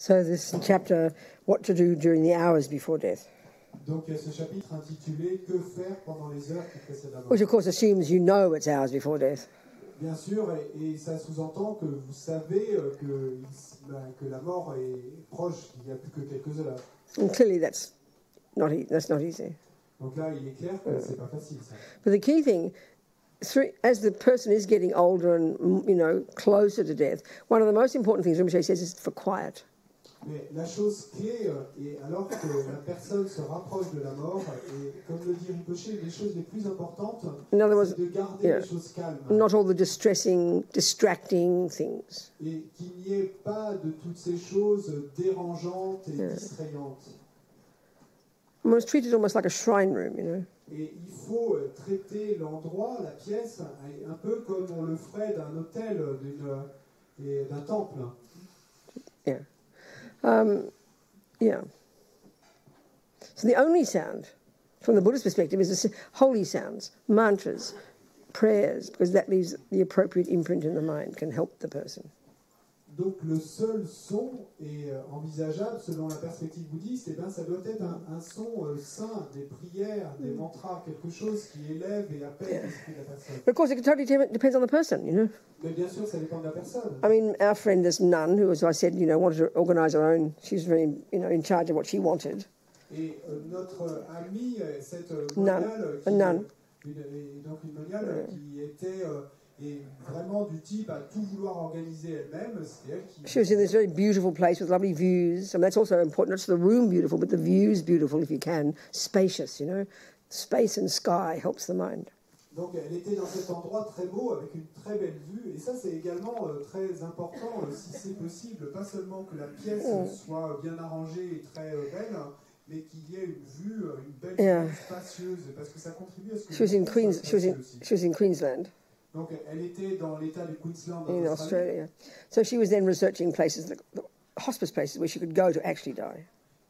So this chapter, what to do during the hours before death. Donc il y a ce chapitre intitulé « Que faire pendant les heures qui précèdent la mort ?» Which of course assumes you know it's hours before death. Bien sûr, et ça sous-entend que vous savez que la mort est proche, qu'il n'y a plus que quelques heures. And clearly that's not easy. Donc là, il est clair que c'est pas facile, ça. But the key thing, as the person is getting older and, closer to death, one of the most important things Rinpoche says is for quiet. Mais la chose clé, et alors que la personne se rapproche de la mort, et comme le dit Rinpoche, les choses les plus importantes, c'est de garder les choses calmes. Not all the distracting things. Et qu'il n'y ait pas de toutes ces choses dérangeantes et distrayantes. It's treated almost like a shrine room, Et il faut traiter l'endroit, la pièce, un peu comme on le ferait d'un hôtel, d'un temple. Yeah. So the only sound, from the Buddhist perspective, is the holy sounds, mantras, prayers, because that leaves the appropriate imprint in the mind, can help the person. Donc le seul son est envisageable selon la perspective bouddhiste, et ça doit être un son saint, des prières, des mantras, quelque chose qui élève et apaise l'esprit de la personne. But of course, it totally depends on the person, Mais bien sûr, ça dépend de la personne. I mean, our friend, this nun, who, as I said, wanted to organise her own, she was very, in charge of what she wanted. Et notre amie, cette nun, moniale, donc une moniale qui était vraiment du type à tout vouloir organiser elle-même, c'était elle qui... She was in this very beautiful place with lovely views. I mean, that's also important, not just the room beautiful, but the views beautiful if you can, spacious, Space and sky helps the mind. Donc elle était dans cet endroit très beau, avec une très belle vue, et ça c'est également très important, si c'est possible, pas seulement que la pièce soit bien arrangée et très belle, mais qu'il y ait une vue, une belle vue spacieuse, parce que ça contribue à ce que... She was in Queensland. Donc elle était dans l'état du Queensland in Australia. So she was then researching places, the hospice places where she could go to actually die.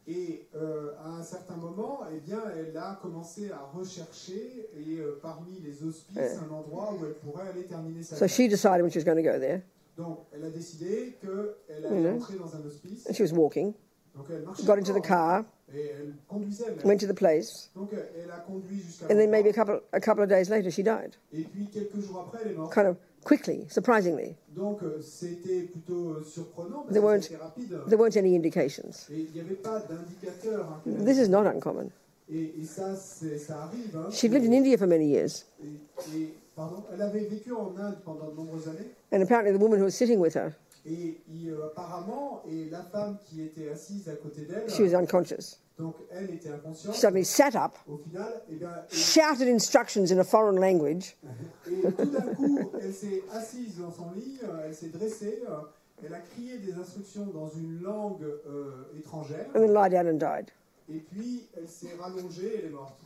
Et à un certain moment, elle a commencé à rechercher, et parmi les hospices, un endroit où elle pourrait aller terminer sa vie. So she decided when she was going to go there. Donc elle a décidé qu'elle allait entrer dans un hospice. And she was walking. Donc elle marchait got into the car. Et elle conduisait elle-même. Went to the place. Donc elle a conduit jusqu'à and then maybe a couple of days later she died. Et puis quelques jours après, elle est morte. Kind of quickly, surprisingly. Donc c'était plutôt surprenant parce que c'était rapide. There weren't any indications. Et il n'y avait pas d'indicateurs. This is not uncommon. Et ça arrive. She lived in India for many years. Pardon, elle avait vécu en Inde pendant de nombreuses années. And apparently the woman who was sitting with her. Et apparemment, la femme qui était assise à côté d'elle. She was unconscious. Donc elle était inconsciente. She suddenly sat up. Au final, shouted instructions in a foreign language. Et tout d'un coup, elle s'est assise dans son lit, elle s'est dressée, elle a crié des instructions dans une langue étrangère. And then lie down and died. Et puis elle s'est rallongée et elle est morte.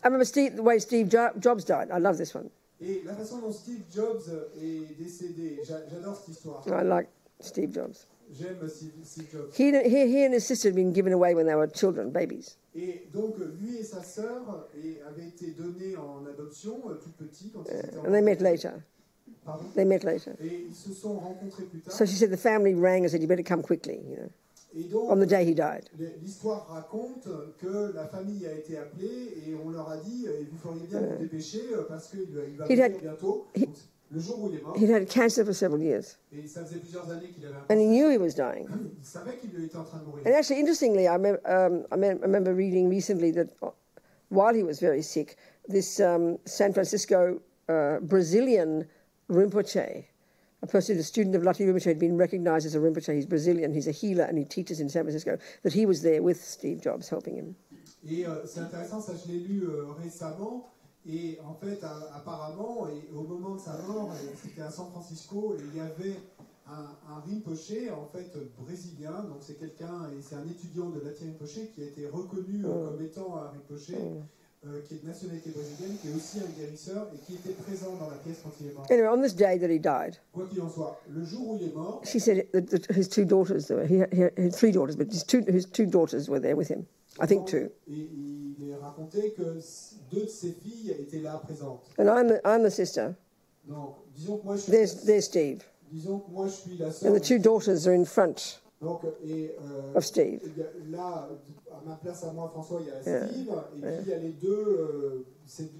I remember the way Steve Jobs died. I love this one. Et la façon dont Steve Jobs est décédé, j'adore cette histoire. I like Steve Jobs. J'aime Steve Jobs. He and his sister had been given away when they were children, babies. Et donc lui et sa sœur avaient été donnés en adoption tout petits quand ils étaient and they met later. Pardon? They met later. Et ils se sont rencontrés plus tard. So she said the family rang and said, "You better come quickly," Et donc, on the day he died. L'histoire raconte que la famille a été appelée et on leur a dit vous feriez bien de vous dépêcher parce qu'il va mourir bientôt. Le jour où il est mort. He'd had cancer for several years. Et ça faisait plusieurs années qu'il avait un cancer. And he knew he was dying. Il savait qu'il était en train de mourir. And actually, interestingly, I remember reading recently that while he was very sick, this San Francisco Brazilian Rinpoche, a student of Lati Rinpoche, had been recognized as a Rinpoche. He's Brazilian, he's a healer, and he teaches in San Francisco, that he was there with Steve Jobs helping him. Et c'est intéressant, ça je l'ai lu récemment. Et en fait, apparemment, et au moment de sa mort, c'était à San Francisco, et il y avait un Rinpoche, en fait, brésilien. Donc c'est c'est un étudiant de Lati Rinpoche qui a été reconnu comme étant un Rinpoche, qui est de nationalité brésilienne, qui est aussi un guérisseur, et qui était présent dans la pièce quand il est mort. Anyway, on this day that he died, quoi qu'il en soit, le jour où il est mort, she said that his two daughters, he had three daughters, but his two daughters were there with him. I think two. Et il est raconté que deux de ses filles étaient là présentes. And I'm the sister. Donc, disons que moi je suis there's Steve. Disons que moi je suis la sœur. And the two daughters are in front Donc, of Steve. Là, à ma place à moi, François, il y a Steve, et puis il y a les deux,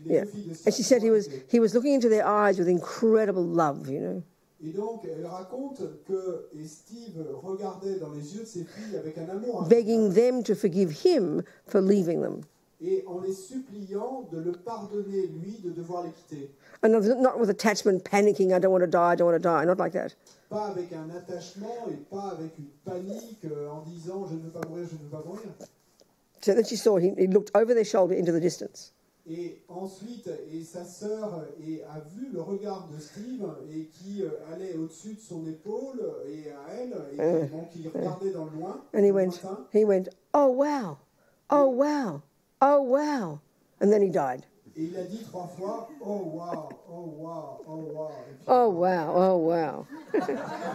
les deux filles de Steve. And she said he was looking into their eyes with incredible love, you know. Et donc, elle raconte que Steve regardait dans les yeux de ses filles avec un amour, begging them to forgive him for leaving them. Et en les suppliant de le pardonner, lui, de devoir les quitter. And not with attachment, panicking, I don't want to die, not like that. Pas avec un attachement et pas avec une panique en disant je ne veux pas mourir, je ne veux pas mourir. So then she saw he looked over their shoulder into the distance. Et ensuite, sa sœur a vu le regard de Steve et qui allait au-dessus de son épaule et à elle, et qui regardait dans le loin. And he went, oh wow, oh wow, oh wow. And then he died. Et il a dit 3 fois, oh wow, oh wow, oh wow. Oh wow, oh wow.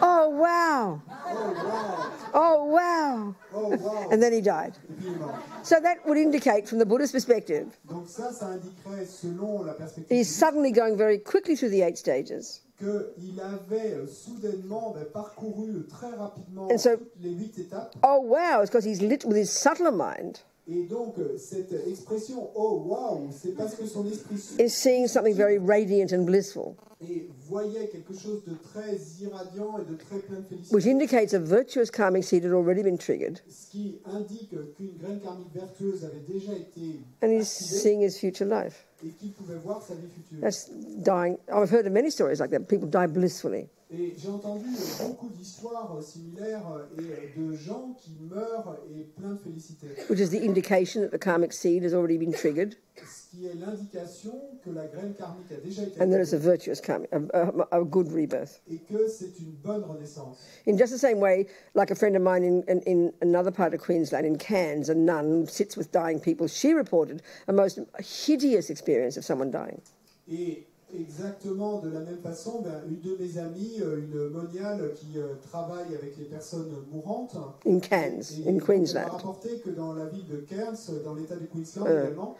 Oh wow. Oh wow. Oh wow. Oh wow. And then he died. Et puis il est mort. So that would indicate from the Buddhist perspective, Donc ça indiquerait, selon la perspective, he's suddenly going very quickly through the 8 stages. Qu'il avait soudainement parcouru très rapidement les 8 étapes. Oh wow, it's because he's lit with his subtler mind. Et donc, cette expression « oh wow », c'est parce que son esprit is seeing something very radiant and blissful, et voyait quelque chose de très irradiant et de très plein de félicité. Which indicates a virtuous karmic seed had already been triggered. Ce qui indique qu'une graine karmique vertueuse avait déjà été and he's activée seeing his future life. Et qu'il pouvait voir sa vie future. That's dying. I've heard of many stories like that. People die blissfully. Et j'ai entendu beaucoup d'histoires similaires et de gens qui meurent et pleins de félicité. Which is the indication that the karmic seed has already been triggered. Ce qui est l'indication que la graine karmique a déjà été and that it's a virtuous karmic, a good rebirth. Et que c'est une bonne renaissance. In just the same way, like a friend of mine in another part of Queensland, in Cairns, a nun sits with dying people. She reported a most hideous experience of someone dying. Et exactement de la même façon, une de mes amies, une moniale qui travaille avec les personnes mourantes, in Cairns, in Queensland, a rapporté que dans la ville de Cairns, dans l'état du Queensland également,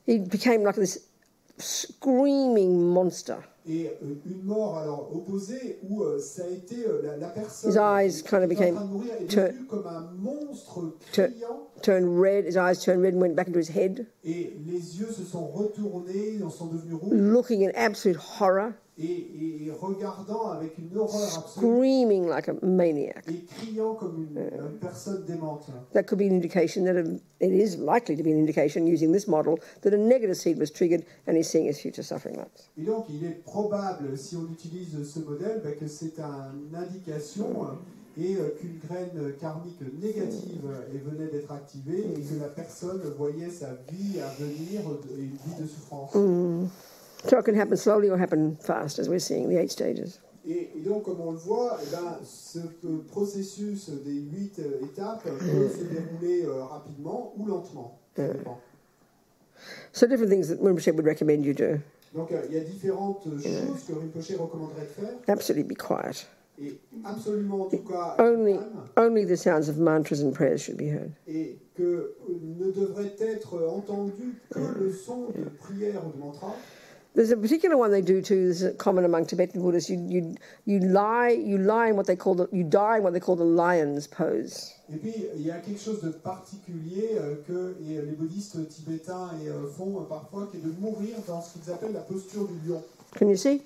he became like this screaming monster. Et une mort alors opposée où ça a été la personne his eyes kind of became en train de mourir est devenue comme un monstre criant. Turned red. His eyes turned red and went back into his head. Et les yeux se sont retournés, sont devenus rouges. Looking in absolute horror. Et regardant avec une horreur absolue. Screaming like a maniac. Et criant comme une personne démente. That could be an indication that it is likely to be an indication using this model that a negative seed was triggered and he's seeing his future suffering lives. Et donc il est probable, si on utilise ce modèle, que c'est une indication et qu'une graine karmique négative venait d'être activée et que la personne voyait sa vie à venir et une vie de souffrance. So it can happen slowly or happen fast, as we're seeing the 8 stages. Et donc, comme on le voit, ce processus des 8 étapes peut se dérouler rapidement ou lentement. Ça dépend. So different things that Rinpoche would recommend you do. Donc, il y a différentes choses que Rinpoche recommanderait de faire. Absolutely be quiet. Et absolument, en tout cas, only the sounds of mantras and prayers should be heard. Et que ne devrait être entendu que le son de prière ou de mantra. There's a particular one they do too. This is common among Tibetan Buddhists. You lie in what they call you die in what they call the lion's pose. Et puis il y a quelque chose de particulier que les bouddhistes tibétains font parfois, qui est de mourir dans ce qu'ils appellent la posture du lion. Can you see?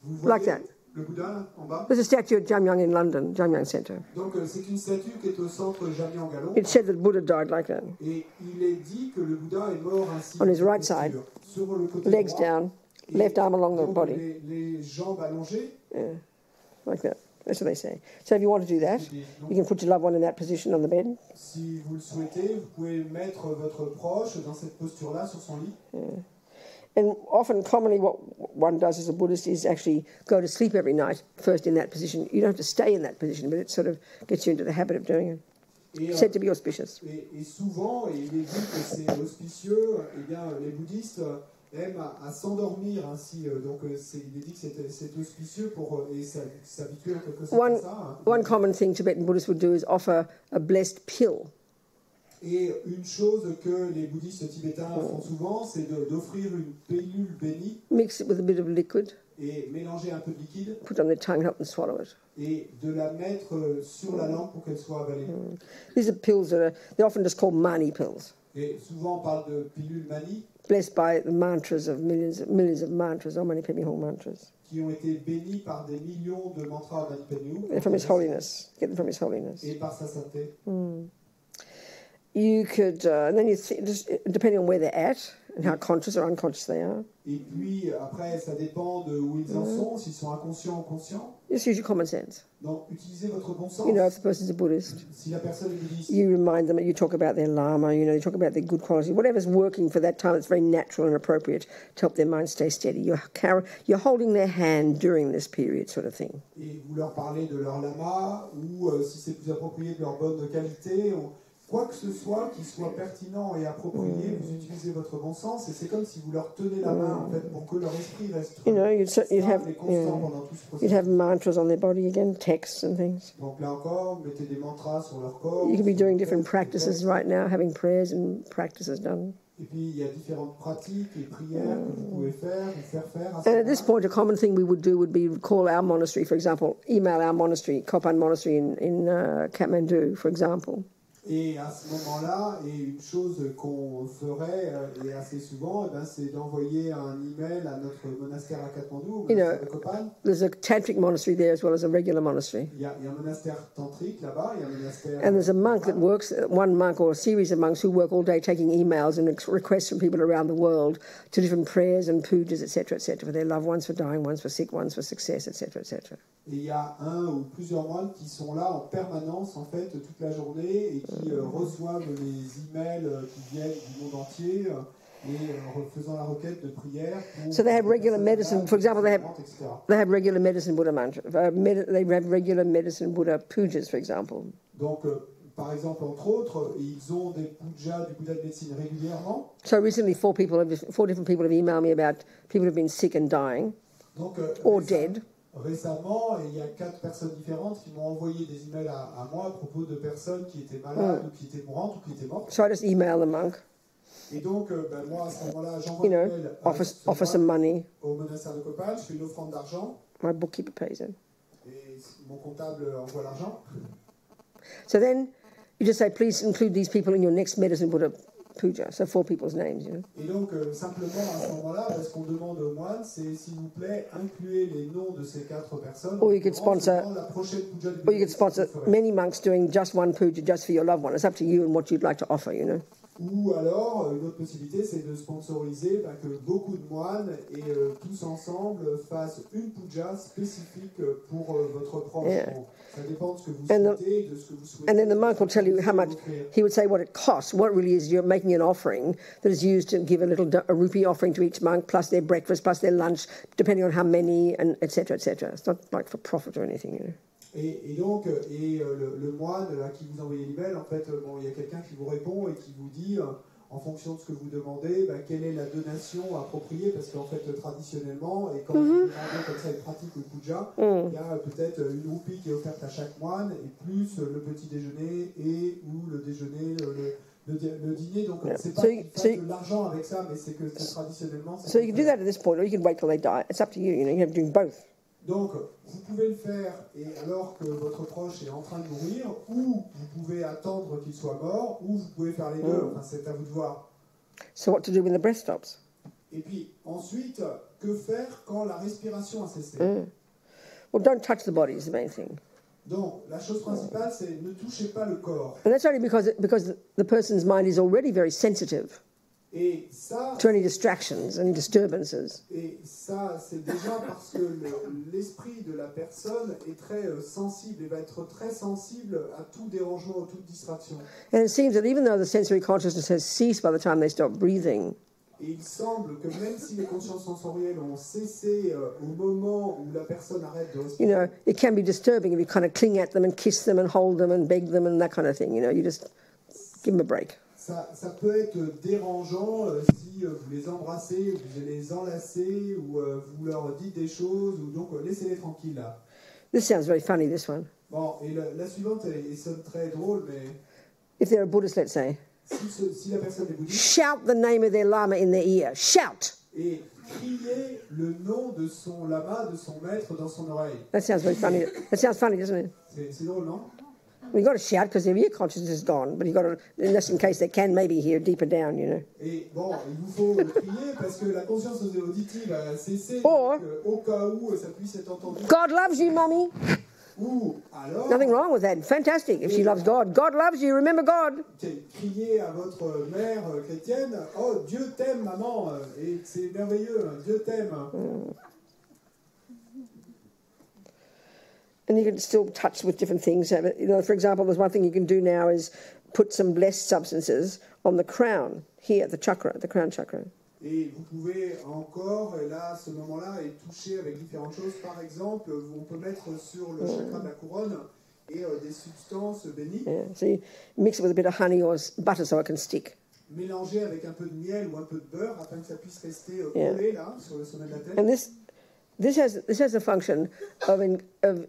Vous voyez like that. Le Bouddha en bas. There's a statue at Jamyang in London, Jamyang Centre. Donc c'est une statue qui est au centre Jamyang à Londres. It said that Buddha died like that. Et il est dit que le Bouddha est mort ainsi. On his right side, sur le côté legs droit, down, left arm along the body. Les jambes allongées. Yeah, like that. That's what they say. So if you want to do that, you can put your loved one in that position on the bed. Si vous le souhaitez, vous pouvez mettre votre proche dans cette posture-là sur son lit. Yeah. And often, commonly, what one does as a Buddhist is actually go to sleep every night first in that position. You don't have to stay in that position, but it sort of gets you into the habit of doing it. Et, said to be auspicious. Et souvent, il est dit que c'est auspicieux, les bouddhistes aiment à s'endormir ainsi. Donc, il est dit que c'est auspicieux pour s'habituer en quelque sorte à ça. One common thing Tibetan Buddhists would do is offer a blessed pill. Et une chose que les bouddhistes tibétains font souvent, c'est d'offrir une pilule bénie. Mix it with a bit of liquid. et mélanger un peu de liquide put it on their tongue, help them swallow it. et de la mettre sur la langue pour qu'elle soit avalée. These are pills they're often just called mani pills. Et souvent on parle de pilules mani Blessed by the mantras of millions of mantras, or many Pemi Hall mantras. qui ont été bénis par des millions de mantras Mani Padme They're from His Holiness. Get them from His Holiness. et par sa sainteté. You could, and then just depending on where they're at and how conscious or unconscious they are, Et puis après ça dépend de où ils en sont, s'ils sont inconscients ou conscients. just use your common sense. Donc utilisez votre bon sens. You know, if the person's a Buddhist, Si la personne est bouddhiste, you remind them, you talk about their lama, you know, you talk about their good quality, whatever's working for that time, it's very natural and appropriate to help their mind stay steady. You're holding their hand during this period, sort of thing. et vous leur parlez de leur lama, ou si c'est plus approprié de leur bonne qualité, quoi que ce soit qui soit pertinent et approprié, vous utilisez votre bon sens, et c'est comme si vous leur tenez la main en fait, pour que leur esprit reste You know, you'd stable et constant pendant tout ce you'd processus. have mantras on their body again, texts and things. Donc là encore, mettez des mantras sur leur corps. You could be sur doing leur different tête, practices right now, having prayers and practices done. Et puis il y a différentes pratiques et prières que vous pouvez faire ou faire faire. À ce And at this moment-là. point, a common thing we would do would be call our monastery, for example, email our monastery, Kopan Monastery in Kathmandu, for example. Et à ce moment-là, et une chose qu'on ferait et assez souvent, eh ben, c'est d'envoyer un email à notre monastère à Katmandou, au monastère de Kopan. There's a tantric monastery there as well as a regular monastery. Il y a un monastère tantrique là-bas, il y a un monastère. And there's a monk that works, one monk or a series of monks who work all day taking emails and requests from people around the world to different prayers and pujas, etc., for their loved ones, for dying ones, for sick ones, for success, etc., etc. Et il y a un ou plusieurs moines qui sont là en permanence, en fait, toute la journée et qui reçoivent les emails qui viennent du monde entier et faisant la requête de prière. Pour So they have regular medicine. For example, they have regular medicine Buddha mantra. They have regular medicine Buddha pujas, for example. Donc, par exemple, entre autres, ils ont des pujas du Bouddha de médecine régulièrement. So recently, four different people have emailed me about people who've been sick and dying Donc, or dead. Récemment, il y a 4 personnes différentes qui m'ont envoyé des emails à moi à propos de personnes qui étaient malades ou qui étaient mourantes ou qui étaient mortes. So I just email the monk, Et donc, moi, à ce moment-là, j'envoie you un know, email offer some money. au monastère de Copal, je fais une offrande d'argent My bookkeeper pays it. et mon comptable envoie l'argent. So then you just say, please include these people in your next medicine Buddha puja. So 4 people's names, you know. Et donc, simplement, à ce moment-là, ce qu'on demande aux moines, c'est, s'il vous plaît, incluez les noms de ces 4 personnes. Or you could sponsor, la prochaine puja de or you could sponsor many monks doing just one puja just for your loved one. It's up to you and what you'd like to offer, you know. Ou alors, une autre possibilité, c'est de sponsoriser que beaucoup de moines et tous ensemble fassent une puja spécifique pour votre proche. Yeah. Bon, ça dépend de ce que vous And souhaitez, de ce que vous souhaitez. And then the monk will tell you how much, he would say what it costs. What really is, you're making an offering that is used to give a rupee offering to each monk, plus their breakfast, plus their lunch, depending on how many, and et cetera, et cetera. It's not like for profit or anything, you know. Et donc, le moine à qui vous envoyez l'email, en fait, il y a quelqu'un qui vous répond et qui vous dit, en fonction de ce que vous demandez, quelle est la donation appropriée, parce qu'en fait, traditionnellement, et quand vous demandez comme ça une pratique au puja, il y a peut-être une roupie qui est offerte à chaque moine, et plus le petit déjeuner et ou le déjeuner, le dîner. Donc, c'est pas qu'ils fassent de l'argent avec ça, mais c'est que traditionnellement... So you can do that at this point, or you can wait till they die. It's up to you, you know, you have to do both. Donc, vous pouvez le faire et alors que votre proche est en train de mourir, ou vous pouvez attendre qu'il soit mort, ou vous pouvez faire les deux. Enfin, c'est à vous de voir. So what to do when the breath stops? Et puis, ensuite, que faire quand la respiration a cessé? Well, don't touch the body is the main thing. Donc, la chose principale, c'est ne touchez pas le corps. And that's only because the person's mind is already very sensitive Et ça, to any distractions and disturbances. et ça, c'est déjà parce que l'esprit de la personne est très sensible et va être très sensible à tout dérangement ou toute distraction. And it seems that even though the sensory consciousness has ceased by the time they stop breathing, Et il semble que même si les consciences sensorielles ont cessé au moment où la personne arrête de you respirer, know, it can be disturbing if you kind of cling at them and kiss them and hold them and beg them and that kind of thing. You know, you just give them a break. ça peut être dérangeant si vous les embrassez, vous les enlacez, ou vous leur dites des choses, ou donc laissez-les tranquilles là. This sounds very funny, this one. Bon, et la suivante, elle sonne très drôle, mais If they're a Buddhist, let's say, si la personne est bouddhiste, shout the name of their lama in their ear. Shout! et crier le nom de son lama, de son maître dans son oreille. That sounds very funny. That sounds funny, doesn't it? C'est drôle, non? You've got to shout because their ear consciousness is gone, but you've got to, just in case they can maybe hear deeper down, you know. Et bon, il vous faut crier parce que la conscience auditive a cessé, Or, donc, au cas où ça puisse être entendu. God loves you, Mummy. Ou alors, Nothing wrong with that. Fantastic if she loves God. God loves you. Remember God. crier à votre mère chrétienne, oh Dieu t'aime maman, et c'est merveilleux, Dieu t'aime. And you can still touch with different things. You know, for example, there's one thing you can do now is put some blessed substances on the crown, here, the chakra, the crown chakra. Et vous pouvez encore, et là, à ce moment-là, et toucher avec différentes choses. Par exemple, on peut mettre sur le chakra de la couronne et des substances bénies. Yeah. So you mix it with a bit of honey or butter so it can stick. Mélanger avec un peu de miel ou un peu de beurre afin que ça puisse rester collé là, sur le sommet de la tête. And this has a function of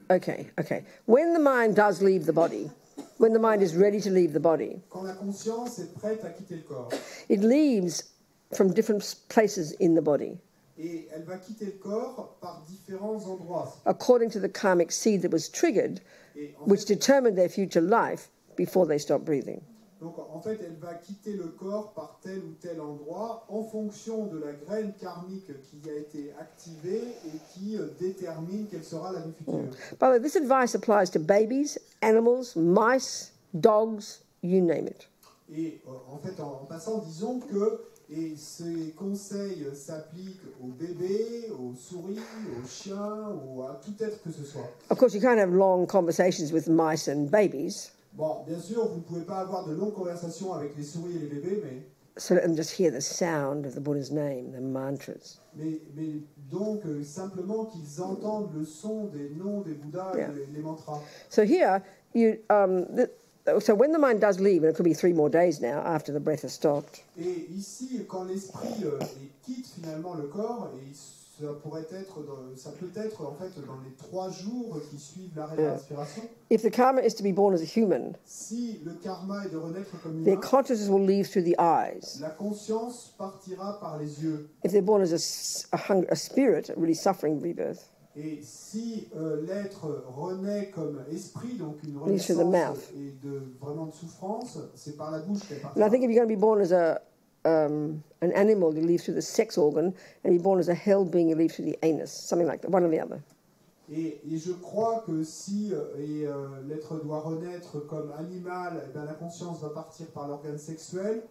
okay. When the mind does leave the body, when the mind is ready to leave the body, Quand la conscience est prête à quitter le corps, it leaves from different places in the body, et elle va quitter le corps par différents endroits. according to the karmic seed that was triggered, Et en which fait, determined their future life before they stop breathing. donc en fait, elle va quitter le corps par tel ou tel endroit en fonction de la graine karmique qui a été activée et qui détermine quelle sera la vie future. By the way, this advice applies to babies, animals, mice, dogs, you name it. Et en fait, en passant, disons que ces conseils s'appliquent aux bébés, aux souris, aux chiens, ou à tout être que ce soit. Of course, you can't have long conversations with mice and babies, Bon, bien sûr, vous ne pouvez pas avoir de longues conversations avec les souris et les bébés, so let them just hear the sound of the Buddha's name, the mantras. mais donc simplement qu'ils entendent le son des noms des Bouddhas Yeah. et les mantras. So here, so when the mind does leave, and it could be 3 more days now after the breath has stopped, Et ici, quand l'esprit quitte finalement le corps, et ça peut être en fait dans les 3 jours qui suivent l'arrêt de la respiration, if the karma is to be born as a human, si le karma est de renaître comme their humain, consciousness will leave through the eyes. la conscience partira par les yeux. If they're born as a spirit, really suffering rebirth, Et si l'être renaît comme esprit, donc une Leaves through the renaissance mouth. et vraiment de souffrance, c'est par la bouche qu'elle and I partira. think if you're going to be born as an animal, you leave through the sex organ, and you're born as a hell being, you leave through the anus, something like that, one or the other. Et je crois que si l'être doit renaître comme animal, eh bien, la conscience va partir par l'organe sexuel,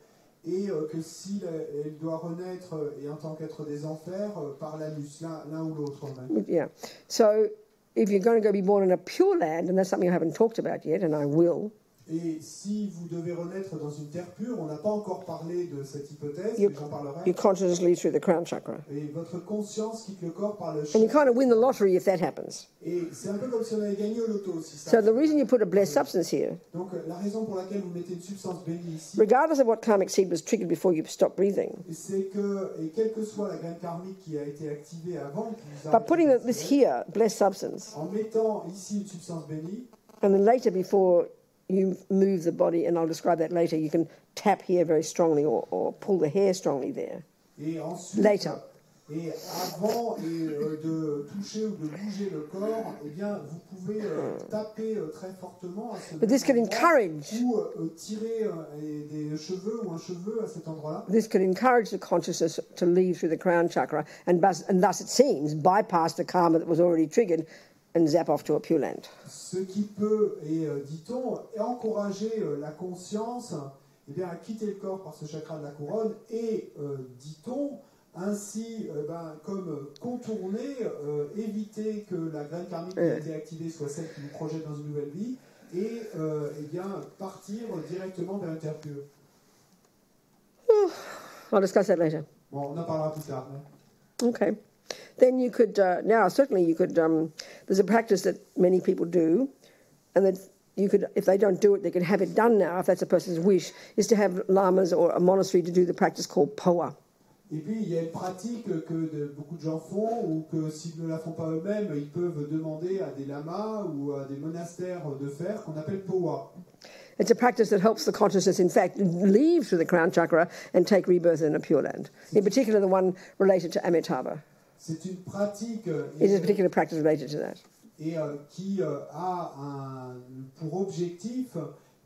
et que si elle doit renaître et en tant qu'être des enfers, par l'anus, l'un ou l'autre. Yeah. So if you're going to go be born in a pure land, and that's something I haven't talked about yet, and I will, Et si vous devez renaître dans une terre pure, on n'a pas encore parlé de cette hypothèse, Your- mais j'en parlerai. your consciousness leaves through the crown chakra. Et votre conscience quitte le corps par le And you chakra. kind of win the lottery if that happens. Et c'est un peu comme si on avait gagné au loto. Si ça So the reason you put a blessed substance here, Donc la raison pour laquelle vous mettez une substance bénie ici, regardless of what karmic seed was triggered before you stop breathing, c'est que, et quelle que soit la graine karmique qui a été activée avant, by putting this here, blessed substance, en mettant ici une substance bénie, and then later before you move the body, and I'll describe that later, you can tap here very strongly or pull the hair strongly there. et ensuite, Later. et avant de toucher ou de bouger le corps, eh bien, vous pouvez taper très fortement à ce But this can endroit, encourage, ou tirer des cheveux ou un cheveu à cet endroit-là. this can encourage the consciousness to leave through the crown chakra and thus it seems bypass the karma that was already triggered and zap off to a pure land. Ce qui peut, et dit-on, encourager la conscience eh bien, à quitter le corps par ce chakra de la couronne et, dit-on, ainsi comme contourner, éviter que la graine karmique qui a été activée soit celle qui nous projette dans une nouvelle vie et eh bien, partir directement vers une terre pure. I'll discuss that later. Bon, on en parlera plus tard. Okay. Then you could, now certainly you could, there's a practice that many people do, and that you could, if they don't do it, they could have it done now, if that's a person's wish, is to have lamas or a monastery to do the practice called poa. Et puis, il y a une pratique que beaucoup de gens font, ou que s'ils ne la font pas eux-mêmes, ils peuvent demander à des lamas ou à des monastères de faire, qu'on appelle poa. It's a practice that helps the consciousness, in fact, leave through the crown chakra and take rebirth in a Pure Land. In particular, the one related to Amitabha. C'est une pratique Is a particular practice related to that. et qui a pour objectif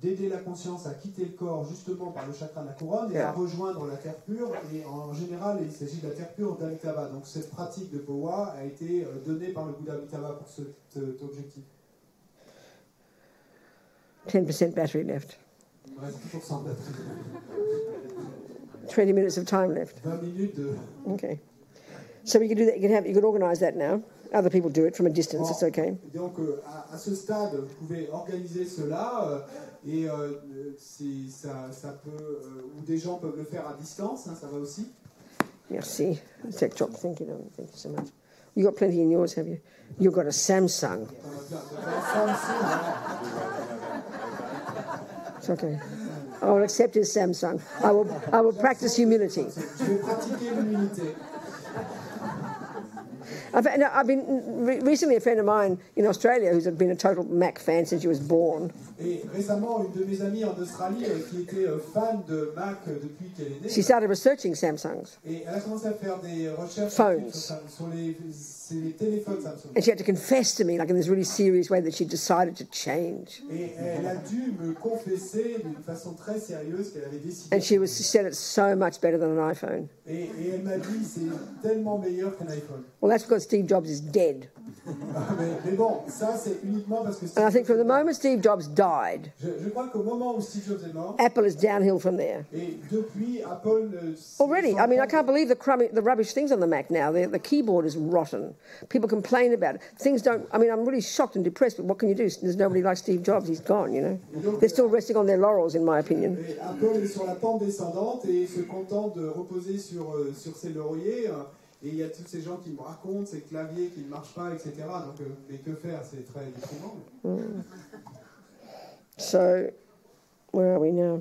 d'aider la conscience à quitter le corps justement par le chakra de la couronne et à rejoindre la terre pure. Et en général, il s'agit de la terre pure d'Amitabha. Donc cette pratique de Powa a été donnée par le Bouddha Amitabha pour cet objectif. 10% battery left. Il me reste 10% de batterie. 20 minutes of time left. 20 minutes de... Okay. So we can do that. You can organise that now. Other people do it from a distance. It's okay. Donc à ce stade, vous pouvez organiser cela et ça peut ou des gens peuvent le faire à distance. Hein, ça va aussi. Merci. Thank you so much. You got plenty in yours, have you? You've got a Samsung. It's okay. I will accept his Samsung. I will practice humility. Je vais pratiquer l'humilité. I've been recently a friend of mine in Australia who's been a total Mac fan since she was born. Et récemment, une de mes amies en Australie qui était fan de Mac depuis qu'elle est née. She started researching Samsungs. Et elle a commencé à faire des recherches sur les téléphones Samsung. And she had to confess to me, like in this really serious way, that she decided to change. Et elle a dû me confesser d'une façon très sérieuse qu'elle avait décidé. And she said it's so much better than an iPhone. Et elle m'a dit c'est tellement meilleur qu'un iPhone. Well, that's because Steve Jobs is dead. mais bon, ça c'est uniquement parce que. And I think from the moment Steve Jobs died, je crois qu'au moment où Steve Jobs est mort, Apple is downhill from there. Et depuis Apple. Already, I mean, I can't believe the rubbish things on the Mac now. The keyboard is rotten. People complain about it. Things don't. I mean, I'm really shocked and depressed. But what can you do? There's nobody like Steve Jobs. He's gone. You know, they're still resting on their laurels, in my opinion. Et Apple est sur la pente descendante et se contente de reposer sur ses lauriers. Et il y a tous ces gens qui me racontent ces claviers qui ne marchent pas, etc. Donc, mais que faire? C'est très déprimant. So, where are we now?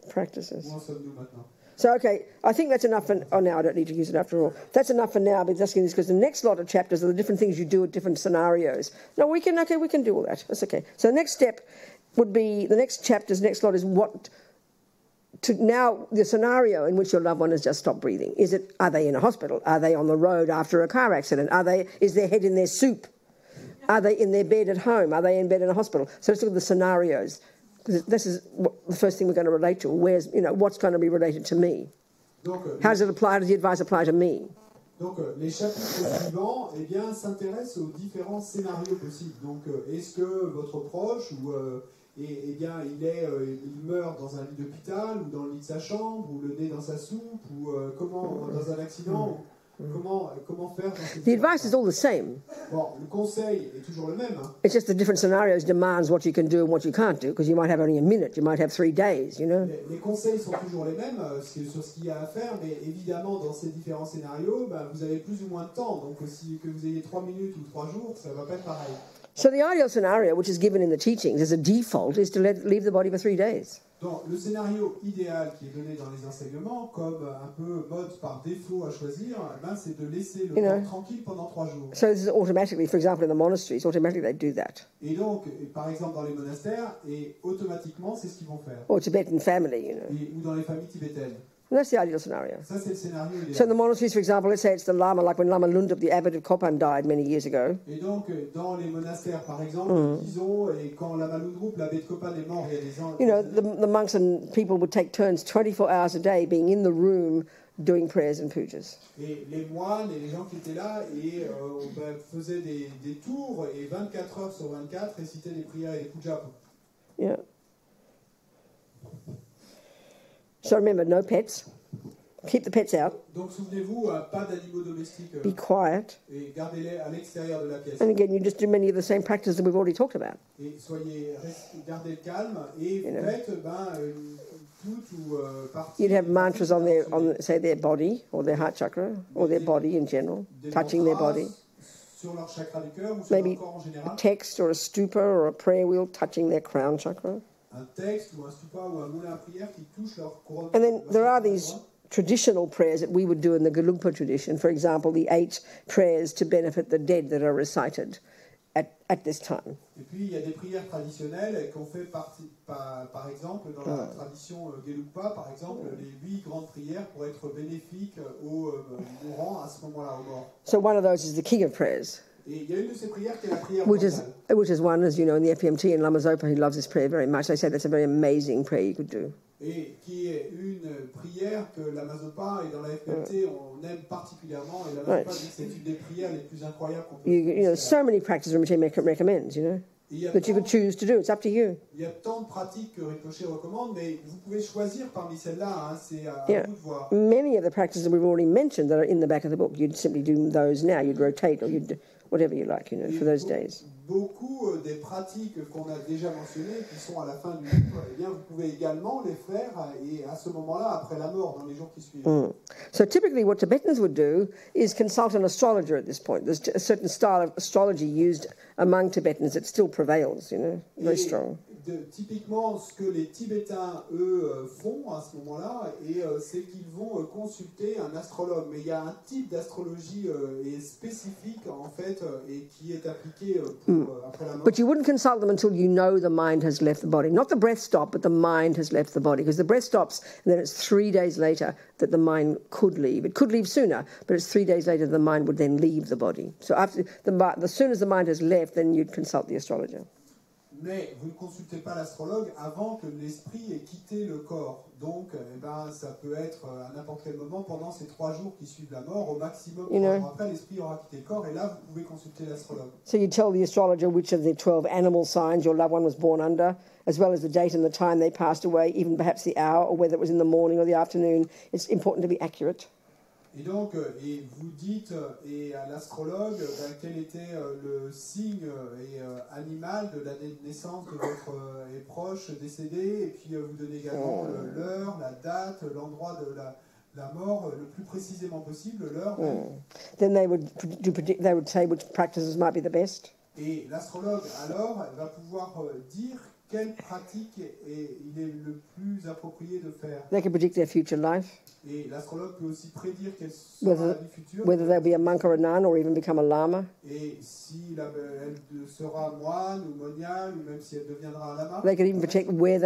Practices. Où en sommes-nous maintenant? So, okay, I think that's enough for... Oh, no, I don't need to use it after all. That's enough for now, but asking this because the next lot of chapters are the different things you do at different scenarios. No, we can do all that. That's okay. So the next step would be, the next lot is what... To now, the scenario in which your loved one has just stopped breathing. Are they in a hospital? Are they on the road after a car accident? Is their head in their soup? Are they in their bed at home? Are they in bed in a hospital? So let's look at the scenarios. Because this is the first thing we're going to relate to. What's going to be related to me? Donc, how does the advice apply to me? Donc, les chapitres suivants, eh bien, s'intéressent aux différents scénarios possibles. Donc, est-ce que votre proche eh bien, il meurt dans un lit d'hôpital ou dans le lit de sa chambre ou le nez dans sa soupe ou comment dans un accident comment faire dans cette The advice is all the same. Bon, le conseil est toujours le même. Hein. It's just the different scenarios demands what you can do and what you can't do because you might have only a minute, you might have 3 days, you know. Les conseils sont toujours les mêmes sur ce qu'il y a à faire, mais évidemment dans ces différents scénarios, vous avez plus ou moins de temps. Donc que vous ayez 3 minutes ou 3 jours, ça va pas être pareil. So the ideal scenario, which is given in the teachings as a default, is to leave the body for 3 days. Donc, le scénario idéal qui est donné dans les enseignements, comme un peu mode par défaut à choisir, c'est de laisser le corps tranquille pendant 3 jours. So this is automatically, for example, in the monasteries, automatically they do that. Et donc, par exemple, dans les monastères, et automatiquement, c'est ce qu'ils vont faire. Or Tibetan family, you know. Ou dans les familles tibétaines. And that's the ideal scenario. Ça, c'est le scénario idéal. So in the monasteries, for example, let's say it's the Lama, like when Lama Lundup, the abbot of Kopan, died many years ago. Et donc, dans les monastères, par exemple, disons, et quand Lama Lundrup, l'abbé de Kopan, est mort il y a des ans... You know, the monks and people would take turns 24 hours a day being in the room doing prayers and pujas. Et les moines et les gens qui étaient là faisaient des tours et 24 heures sur 24 récitaient les prières et les pujas. Yeah. So remember, no pets. Keep the pets out. Donc souvenez-vous, pas d'animaux domestiques. Be quiet. Et gardez-les à l'extérieur de la pièce. And again, you just do many of the same practices that we've already talked about. Et gardez le calme et faites toute ou partie. You'd have mantras on their body or their heart chakra or their body in general, touching their body. Sur leur chakra du cœur ou sur Maybe leur corps en général. a text or a stupa or a prayer wheel touching their crown chakra. Un texte ou un stupa ou un moulin à prière qui touche leur couronne. And then there are these traditional prayers that we would do in the Gelugpa tradition. For example, the 8 prayers to benefit the dead that are recited at this time. Et puis il y a des prières traditionnelles qu'on fait par exemple dans la tradition Gelugpa, par exemple les 8 grandes prières pour être bénéfiques aux mourants à ce moment-là, aux morts. So one of those is the king of prayers. Et il y a une de ces prières qui est la prière Which mondiale. is one, as you know, in the FPMT, and Lama Zopa, he loves this prayer very much. They say that's a very amazing prayer you could do. Et qui est une prière que la Mazopa et dans la FPMT on aime particulièrement. Et la Mazopa dit que c'est une des prières les plus incroyables qu'on peut faire. You know, so many practices Rinpoche recommends, you know, that you could choose to do. It's up to you. Il y a tant de pratiques que Rinpoche recommande, mais vous pouvez choisir parmi celles-là. Hein, c'est à vous de voir. Many of the practices that we've already mentioned that are in the back of the book, you'd simply do those now. You'd rotate or you'd whatever you like, you know, for those days. Beaucoup des pratiques qu'on a déjà mentionnées, qui sont à la fin du livre, eh bien, vous pouvez également les faire et à ce moment-là, après la mort, dans les jours qui suivent. So typically what Tibetans would do is consult an astrologer at this point. There's a certain style of astrology used among Tibetans that still prevails, you know, very strong. Typiquement, ce que les Tibétains, eux, font à ce moment-là, c'est qu'ils vont consulter un astrologue. Mais il y a un type d'astrologie spécifique, en fait, et qui est appliqué après la mort. But you wouldn't consult them until you know the mind has left the body. Not the breath stop, but the mind has left the body. Because the breath stops, and then it's 3 days later that the mind could leave. It could leave sooner, but it's 3 days later the mind would then leave the body. So after as soon as the mind has left, then you'd consult the astrologer. Mais vous ne consultez pas l'astrologue avant que l'esprit ait quitté le corps. Donc, ça peut être à n'importe quel moment pendant ces 3 jours qui suivent la mort. Au maximum, 3 jours après, l'esprit aura quitté le corps et là, vous pouvez consulter l'astrologue. So you tell the astrologer which of the 12 animal signs your loved one was born under, as well as the date and the time they passed away, even perhaps the hour, or whether it was in the morning or the afternoon. It's important to be accurate. Et donc, et vous dites à l'astrologue quel était le signe animal de l'année de naissance de votre proche décédé, et puis vous donnez également l'heure, la date, l'endroit de la mort, le plus précisément possible, l'heure. Then they would say which practices might be the best. Et l'astrologue, alors, va pouvoir dire quelle pratique il est le plus approprié de faire. They can predict their future life. Et l'astrologue peut aussi prédire quelle sera la vie future. Whether they'll be a monk or a nun or even become a lama. Et si elle sera moine ou moniale, ou même si elle deviendra un lama. They can even predict where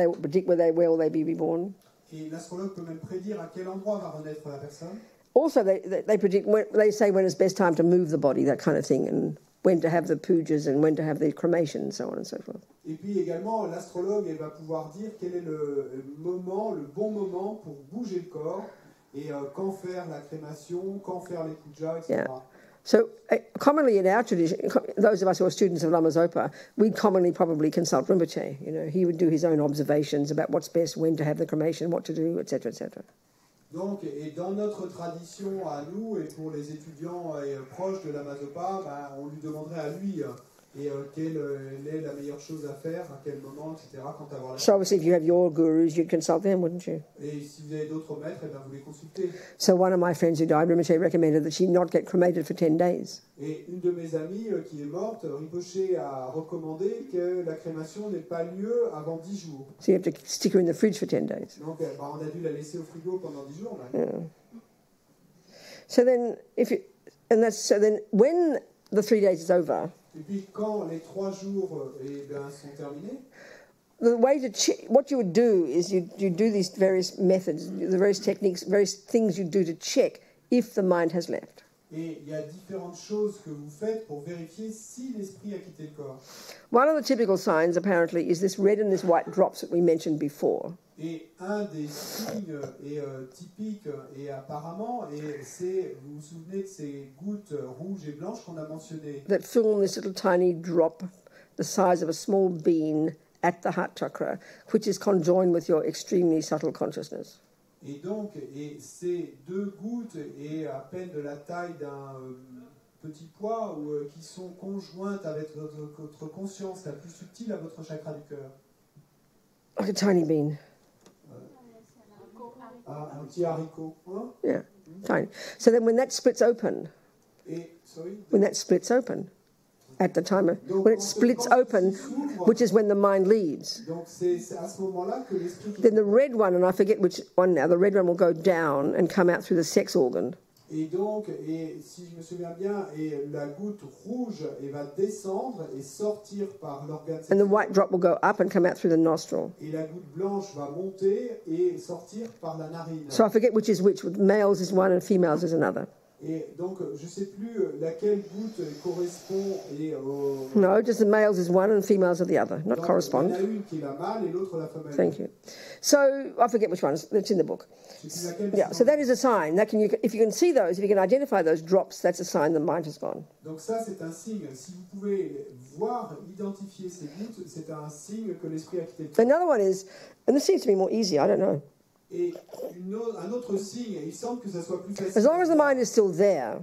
will they be reborn. Et l'astrologue peut même prédire à quel endroit va renaître la personne. Also, they predict. They say when it's best time to move the body, that kind of thing, and when to have the pujas and when to have the cremation, and so on and so forth. Et puis également, l'astrologue va pouvoir dire quel est le bon moment pour bouger le corps et quand faire la crémation, quand faire les pujas, etc. Yeah. So commonly in our tradition, those of us who are students of Lama Zopa, we'd commonly probably consult Rinpoche. You know, he would do his own observations about what's best, when to have the cremation, what to do, etc., etc. Donc, et dans notre tradition à nous, et pour les étudiants proches de Lama Zopa, on lui demanderait à lui quelle est la meilleure chose à faire, à quel moment, etc. Quand avoir la... So obviously if you have your gurus, you'd consult them, wouldn't you? Et si vous avez d'autres maîtres, vous les consultez. So one of my friends who died, Rinpoche recommended that she not get cremated for 10 days. Et une de mes amies qui est morte, Rinpoche a recommandé que la crémation n'ait pas lieu avant 10 jours. So you have to stick her in the fridge for 10 days. Donc on a dû la laisser au frigo pendant 10 jours. Yeah. So then, when the 3 days is over, et puis quand les 3 jours sont terminés, the way to check, what you would do is you do these various methods, the various techniques, various things you do to check if the mind has left. Et il y a différentes choses que vous faites pour vérifier si l'esprit a quitté le corps. One of the typical signs, apparently, is this red and this white drops that we mentioned before. Et un des signes typiques et apparemment, c'est, vous vous souvenez de ces gouttes rouges et blanches qu'on a mentionnées. That form this little tiny drop, the size of a small bean at the heart chakra, which is conjoined with your extremely subtle consciousness. Et donc, ces 2 gouttes et à peine de la taille d'un petit pois qui sont conjointes avec votre conscience la plus subtile à votre chakra du cœur. Like a tiny bean. Un petit haricot. Hein? Yeah, tiny. So then when that splits open, at the time when it splits open, which is when the mind leaves, then the red one, and I forget which one now, the red one will go down and come out through the sex organ. Et donc, si je me souviens bien, et la goutte rouge va descendre et sortir par l'organe And the sexuel. white drop will go up and come out through the nostril. Et la goutte blanche va monter et sortir par la narine. So I forget which is which. Males is one and females is another. Et donc, je ne sais plus laquelle goutte correspond au... No, just the males is one and females are the other, not Donc, correspond. il y en a une qui est la mâle et l'autre la femelle. Thank you. So I forget which one. It's in the book. Yeah. So that is a sign. That can if you can see those, if you can identify those drops, that's a sign the mind has gone. Donc ça, c'est un signe. Si vous pouvez voir, identifier ces gouttes, c'est un signe que l'esprit a quitté le corps. Another one is, and this seems to be more easy. I don't know. Et un autre signe, il semble que ça soit plus facile. As long as the mind is still there,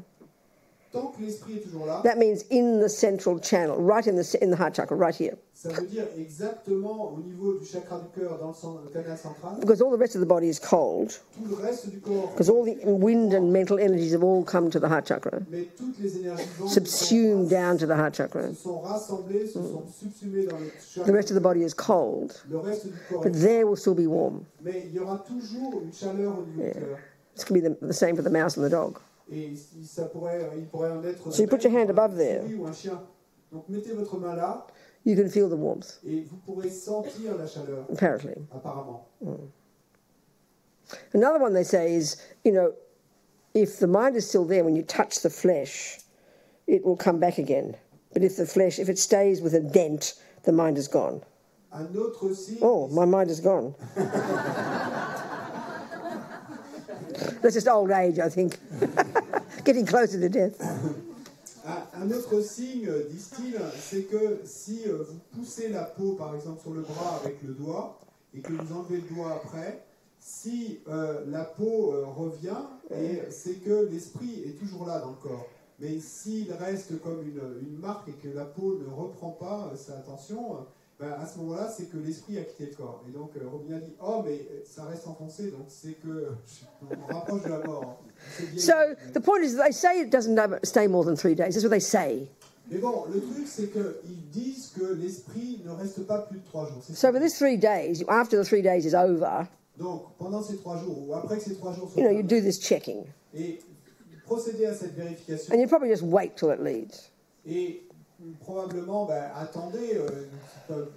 Tant que l'esprit est toujours là, that means in the central channel, right in the heart chakra, right here. ça veut dire exactement au niveau du chakra du cœur dans le canal central. Because all the rest of the body is cold. Tout le reste du corps, Because all the wind and mental energies have all come to the heart chakra, mais toutes les énergies ventes subsumed down to the heart chakra. se sont rassemblées, se sont subsumées dans le The chakra. rest of the body is cold, Le reste du corps but est there will still be warm. mais il y aura toujours une chaleur au niveau du cœur. This could be the same for the mouse and the dog. Et il pourrait en être So you put your hand above there. ou un chien. Donc mettez votre main là You can feel the warmth, et vous pourrez sentir la chaleur, apparently. apparemment. Another one they say is, if the mind is still there, when you touch the flesh, it will come back again. But if it stays with a dent, the mind is gone. Un autre signe, Oh, my mind is gone. That's just old age, I think. Getting closer to death. un autre signe, disent-ils, c'est que si vous poussez la peau, par exemple, sur le bras avec le doigt, et que vous enlevez le doigt après, si la peau revient, et c'est que l'esprit est toujours là dans le corps. Mais s'il reste comme une marque et que la peau ne reprend pas sa attention, à ce moment-là, c'est que l'esprit a quitté le corps. Et donc, Robina dit, oh, mais ça reste enfoncé, donc c'est que on rapproche de la mort. So the point is, they say it doesn't stay more than 3 days. That's what they say. Mais bon, le truc, c'est qu'ils disent que l'esprit ne reste pas plus de 3 jours. So for this 3 days, after the 3 days is over, Donc, pendant ces 3 jours, ou après que ces 3 jours soient you do this checking. et procéder à cette vérification, And you probably just wait till it leads. et probablement, attendez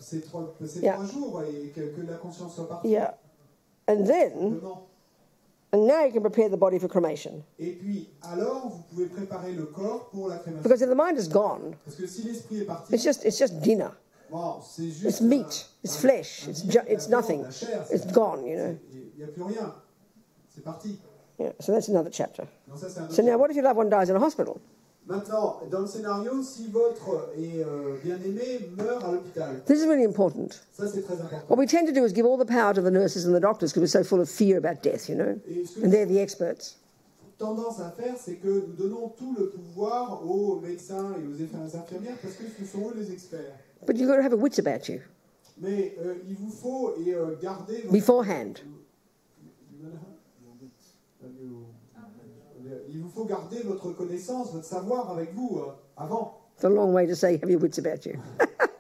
ces 3 jours et que la conscience soit partie. Yeah. And then, Simplement. and now you can prepare the body for cremation. Et puis, alors, vous pouvez préparer le corps pour la crémation. Because if the mind is gone, Parce que si l'esprit est parti, it's just dinner. bon, c'est juste It's meat. It's flesh. It's nothing. La chair, It's gone, il n'y a plus rien. C'est parti. Yeah. So that's another chapter. Donc ça, c'est un autre So now, what if your loved one dies in a hospital? Maintenant, dans le scénario, si votre bien-aimé meurt à l'hôpital, This is really important. ça c'est très important. What we tend to do is give all the power to the nurses and the doctors because we're so full of fear about death, Et ce que and they're the experts. tendance à faire, c'est que nous donnons tout le pouvoir aux médecins et aux infirmières parce que ce sont eux les experts. But you've got to have a wits about you Mais il vous faut garder beforehand. Il vous faut garder votre connaissance, votre savoir avec vous avant. It's a long way to say have your wits about you.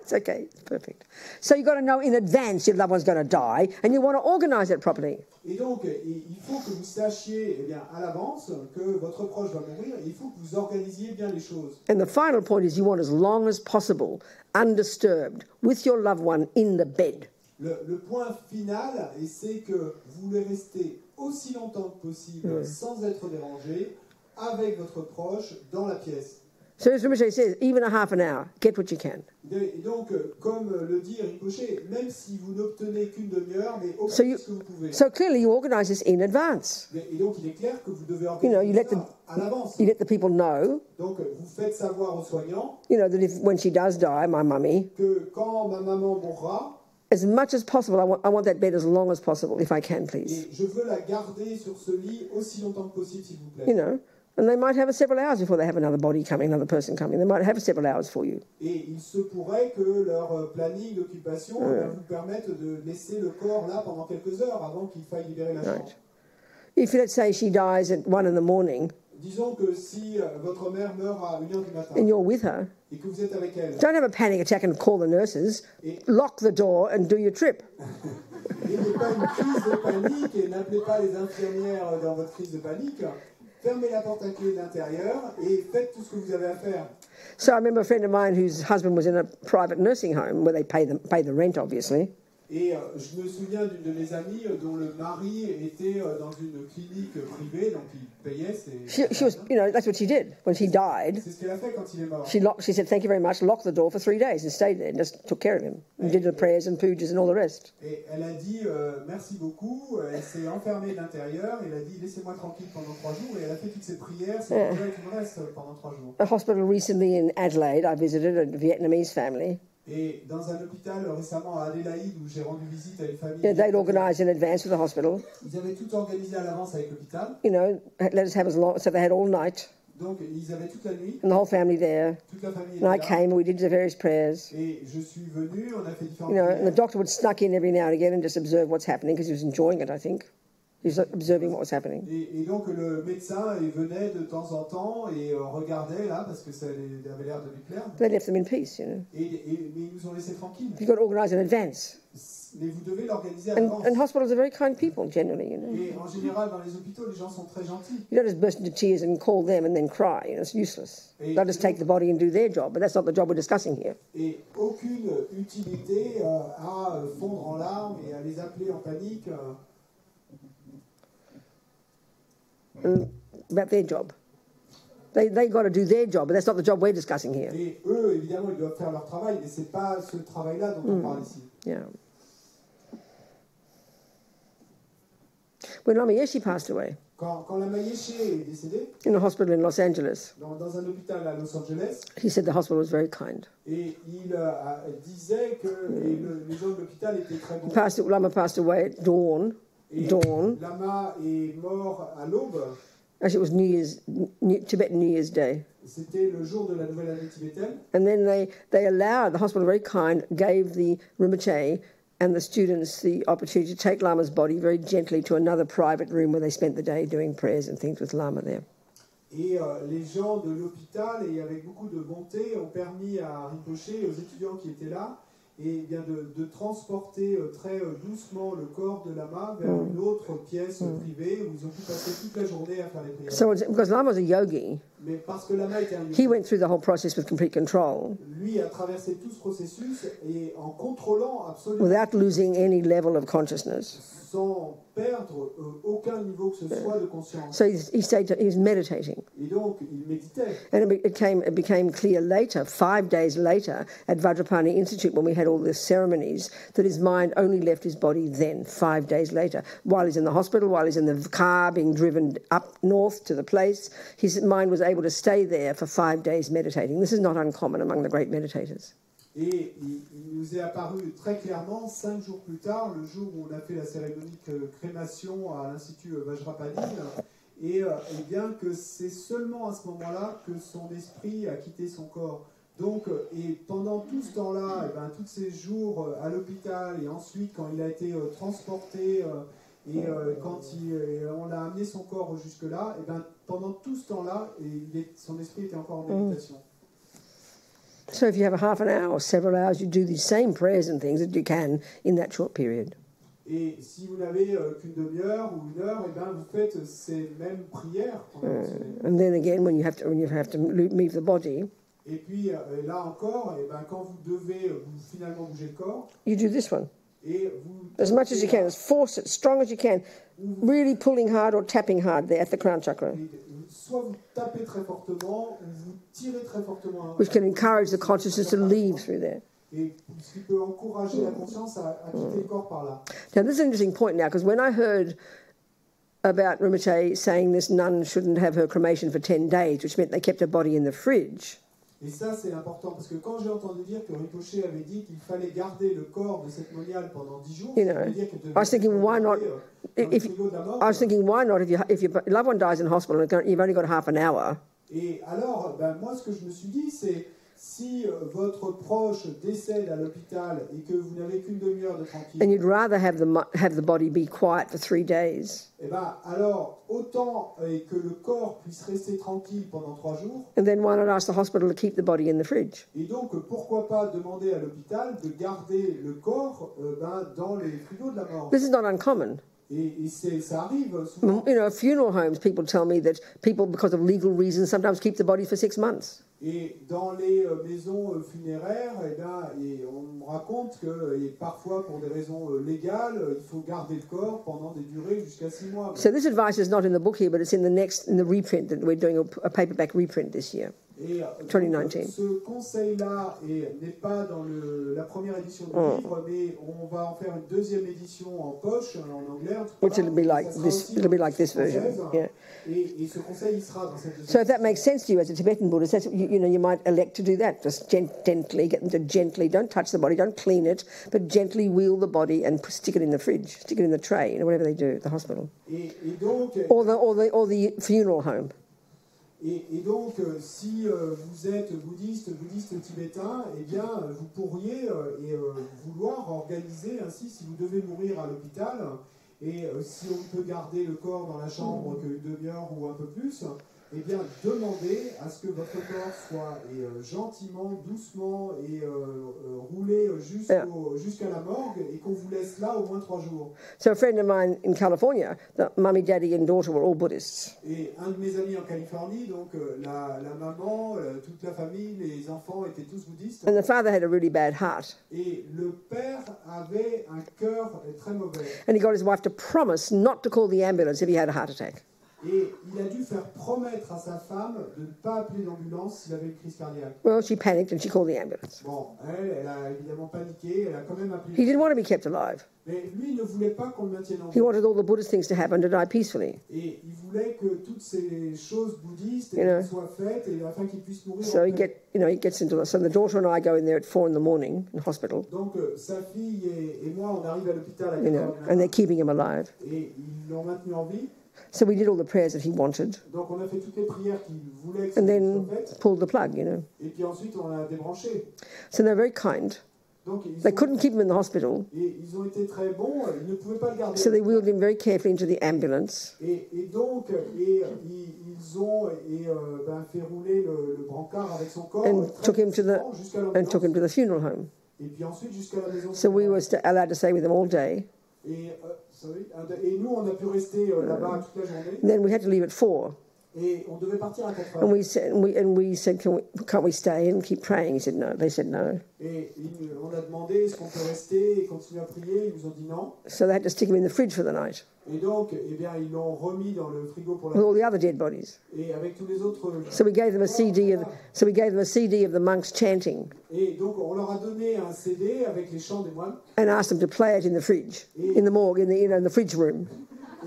It's okay. It's perfect. So you've got to know in advance your loved one's going to die, and you want to organise it properly. Et donc, il faut que vous sachiez à l'avance que votre proche va mourir. Et il faut que vous organisiez bien les choses. And the final point is you want as long as possible, undisturbed, with your loved one in the bed. Le point final, c'est que vous voulez rester aussi longtemps que possible sans être dérangé avec votre proche dans la pièce. So as Rinpoche says, even a half an hour, get what you can. Et donc, comme le dit Rinpoche, même si vous n'obtenez qu'une demi-heure, mais So obtenez you, ce que vous pouvez. so clearly you organise this in advance. Et donc, il est clair que vous devez You organiser let ça à l'avance. you let the people know, Donc, vous faites savoir aux soignants that if when she does die, my mummy, que quand ma maman mourra, as much as possible, I want that bed as long as possible, if I can, please. et je veux la garder sur ce lit aussi longtemps que possible, s'il vous plaît. And they might have several hours before they have another body coming, another person coming. They might have several hours for you. Et il se pourrait que leur planning d'occupation vous permette de laisser le corps là pendant quelques heures avant qu'il faille libérer la chambre. If, let's say, she dies at 1 in the morning, Disons que si votre mère meurt à 1h du matin and you're with her, et que vous êtes avec elle, don't have a panic attack and call the nurses. Lock the door and do your trip. n'ayez pas une crise de panique et n'appelez pas les infirmières dans votre crise de panique. fermez la porte à clé de l'intérieur et faites tout ce que vous avez à faire. So I remember a friend of mine whose husband was in a private nursing home where they pay the rent, obviously. Et je me souviens d'une de mes amies dont le mari était dans une clinique privée, donc il payait ses... She was, that's what she did when he died. C'est ce qu'elle a fait quand il est mort. She said, "Thank you very much," locked the door for 3 days and stayed there and just took care of him and did the prayers and pujas and all the rest. Et elle a dit merci beaucoup, elle s'est enfermée de l'intérieur, elle a dit laissez-moi tranquille pendant 3 jours et elle a fait toutes ses prières, c'est déjà qu'il me reste pendant 3 jours. A hospital recently in Adelaide, I visited a Vietnamese family. Et dans un hôpital récemment à Adélaïde où j'ai rendu visite à une famille, They'd organised in advance with the hospital. Ils avaient tout organisé à l'avance avec l'hôpital. Let us have as long, so they had all night. Donc ils avaient toute la nuit. And the whole family there. Toute la famille And I était là. came and we did the various prayers. Et je suis venu, on a fait différentes prières. And the doctor would snuck in every now and again and just observe what's happening because he was enjoying it, I think. He was observing what was happening. Et donc le médecin il venait de temps en temps et regardait là parce que ça avait l'air de lui plaire. They left them in peace, Mais ils nous ont laissés tranquilles. You've got to organise in advance. Mais vous devez l'organiser à l'avance. And hospitals are very kind people, generally, Et en général, dans les hôpitaux, les gens sont très gentils. You don't just burst into tears and call them and then cry. It's useless. They'll just take the body and do their job, but that's not the job we're discussing here. Et aucune utilité à fondre en larmes et à les appeler en panique. About their job. They got to do their job, but that's not the job we're discussing here. Et eux, évidemment, ils doivent faire leur travail, mais c'est pas ce travail-là dont on parle ici. Yeah. When Lama Yeshe passed away, Quand Lama Yeshe est décédé, in a hospital in Los Angeles, dans un hôpital à Los Angeles, he said the hospital was very kind. et il disait que les gens de l'hôpital étaient très bons. Lama passed away at dawn. Et Lama est mort à l'aube. Actually, it was Tibetan New Year's Day. C'était le jour de la nouvelle année tibétaine. And then they allowed, the hospital, very kind, gave the Rinpoche and the students the opportunity to take Lama's body very gently to another private room where they spent the day doing prayers and things with Lama there. Et les gens de l'hôpital, et avec beaucoup de bonté, ont permis à Rinpoche et aux étudiants qui étaient là et bien de transporter très doucement le corps de Lama vers une autre pièce privée où ils ont pu passer toute la journée à faire les prières. So because Lama was a yogi, Mais parce que Lama était un yogi, he went through the whole process with complete control, lui a traversé tout ce processus et en contrôlant absolument, without losing any level of consciousness. sans perdre aucun niveau que ce soit de conscience. So he was meditating. Et donc, il méditait. And it became clear later, 5 days later, at Vajrapani Institute, when we had all the ceremonies, that his mind only left his body then, 5 days later. While he's in the hospital, while he's in the car being driven up north to the place, his mind was able to stay there for 5 days meditating. This is not uncommon among the great meditators. Et il nous est apparu très clairement 5 jours plus tard, le jour où on a fait la cérémonie de crémation à l'Institut Vajrapani, et bien que c'est seulement à ce moment-là que son esprit a quitté son corps. Donc, et pendant tout ce temps-là, et ben, tous ces jours à l'hôpital, et ensuite quand il a été transporté, et quand on a amené son corps jusque-là, et ben, pendant tout ce temps-là, son esprit était encore en méditation. So if you have a half an hour or several hours, you do these same prayers and things that you can in that short period. Et si vous n'avez qu'une demi-heure ou une heure, et ben vous faites ces mêmes prières. And then again, when you have to leave the body, et puis là encore, et ben quand vous devez finalement bouger le corps, you do this one. Et vous as much as you can, as force it, strong as you can, really pulling hard or tapping hard there at the crown chakra. Soit vous tapez très fortement, ou vous tirez très fortement. Which can encourage the consciousness to leave through there. Et ce qui peut encourager la conscience à quitter le corps par là. Now this is an interesting point now, because when I heard about Rinpoche saying this nun shouldn't have her cremation for 10 days, which meant they kept her body in the fridge. Et ça, c'est important, parce que quand j'ai entendu dire que Rinpoche avait dit qu'il fallait garder le corps de cette moniale pendant 10 jours, I was thinking, why not? I was thinking, why not? If your loved one dies in hospital, you've only got half an hour. Et alors, ben, moi, ce que je me suis dit, c'est si votre proche décède à l'hôpital et que vous n'avez qu'une demi-heure de tranquille, and you'd rather have the body be quiet for 3 days. Eh ben, alors, autant que le corps puisse rester tranquille pendant 3 jours. And then why not ask the hospital to keep the body in the fridge? Et donc, pourquoi pas demander à l'hôpital de garder le corps dans les frigos de la mort. This is not uncommon. Et ça arrive souvent. You know, at funeral homes, people tell me that people, because of legal reasons, sometimes keep the body for 6 months. Et dans les maisons funéraires, et on me raconte que parfois, pour des raisons légales, il faut garder le corps pendant des durées jusqu'à 6 mois. So this advice is not in the book here, but it's in the reprint that we're doing a paperback reprint this year. Et 2019. Ce conseil-là n'est pas dans la première édition du livre, mais on va en faire une deuxième édition en poche, en anglais. Which it'll be like this. It'll be like this version. Yeah. Et ce conseil, il sera dans cette deuxième. So if that makes sense to you as a Tibetan Buddhist, that's, you know, you might elect to do that. Just gently get them to don't touch the body, don't clean it, but gently wheel the body and stick it in the fridge, stick it in the tray, you know, whatever they do at the hospital. Et donc, or the funeral home. Et donc, si vous êtes bouddhiste tibétain, eh bien, vous pourriez vouloir organiser ainsi, si vous devez mourir à l'hôpital, et si on peut garder le corps dans la chambre qu'une demi-heure ou un peu plus, eh bien, demandez à ce que votre corps soit gentiment, doucement et roulé jusqu'à la morgue et qu'on vous laisse là au moins 3 jours. So a friend of mine in California, the mummy, daddy and daughter were all Buddhists. Et un de mes amis en Californie, donc la maman, toute la famille, les enfants étaient tous bouddhistes. And the father had a really bad heart. Et le père avait un cœur très mauvais. And he got his wife to promise not to call the ambulance if he had a heart attack. Et il a dû faire promettre à sa femme de ne pas appeler l'ambulance s'il avait une crise cardiaque. Well, she panicked and she called the ambulance. Bon, elle a évidemment paniqué, elle a quand même appelé. He didn't want to be kept alive. Mais lui, il ne voulait pas qu'on le maintienne en vie. He wanted all the Buddhist things to happen to die peacefully. Et il voulait que toutes ces choses bouddhistes soient faites et afin qu'il puisse mourir. So he gets into so the daughter and I go in there at 4 in the morning in hospital. Donc sa fille et moi, on arrive à l'hôpital à 4 heures du matin. And they're keeping him alive. Et ils l'ont maintenu en vie. So we did all the prayers that he wanted. Donc on a fait toutes les prières qu'il voulait que and then soient faites. Pulled the plug, you know. Et puis ensuite on a débranché. So they're very kind. Donc, they couldn't keep him in the hospital. Et ils ont été très bons, ils ne pouvaient pas le garder. So they wheeled him very carefully into the ambulance. Et donc ils ont fait rouler le brancard avec son corps and took him to the funeral home. Et puis ensuite jusqu'à la maison. So we were allowed to stay with them all day. Et nous, on a pu rester là-bas toute la journée. Then we had to leave at 4. Et on devait partir à 4 heures. And we said, can't we stay and keep praying? He said no. They said no. Et on a demandé est-ce qu'on peut rester et continuer à prier. Ils nous ont dit non. So they had to stick him in the fridge for the night. Et donc, eh bien, ils l'ont remis dans le frigo pour la with all the other dead bodies. Et avec tous les autres. So we gave them a CD of the monks chanting. Et donc, on leur a donné un CD avec les chants des moines. And asked them to play it in the fridge, in the morgue, in the fridge room.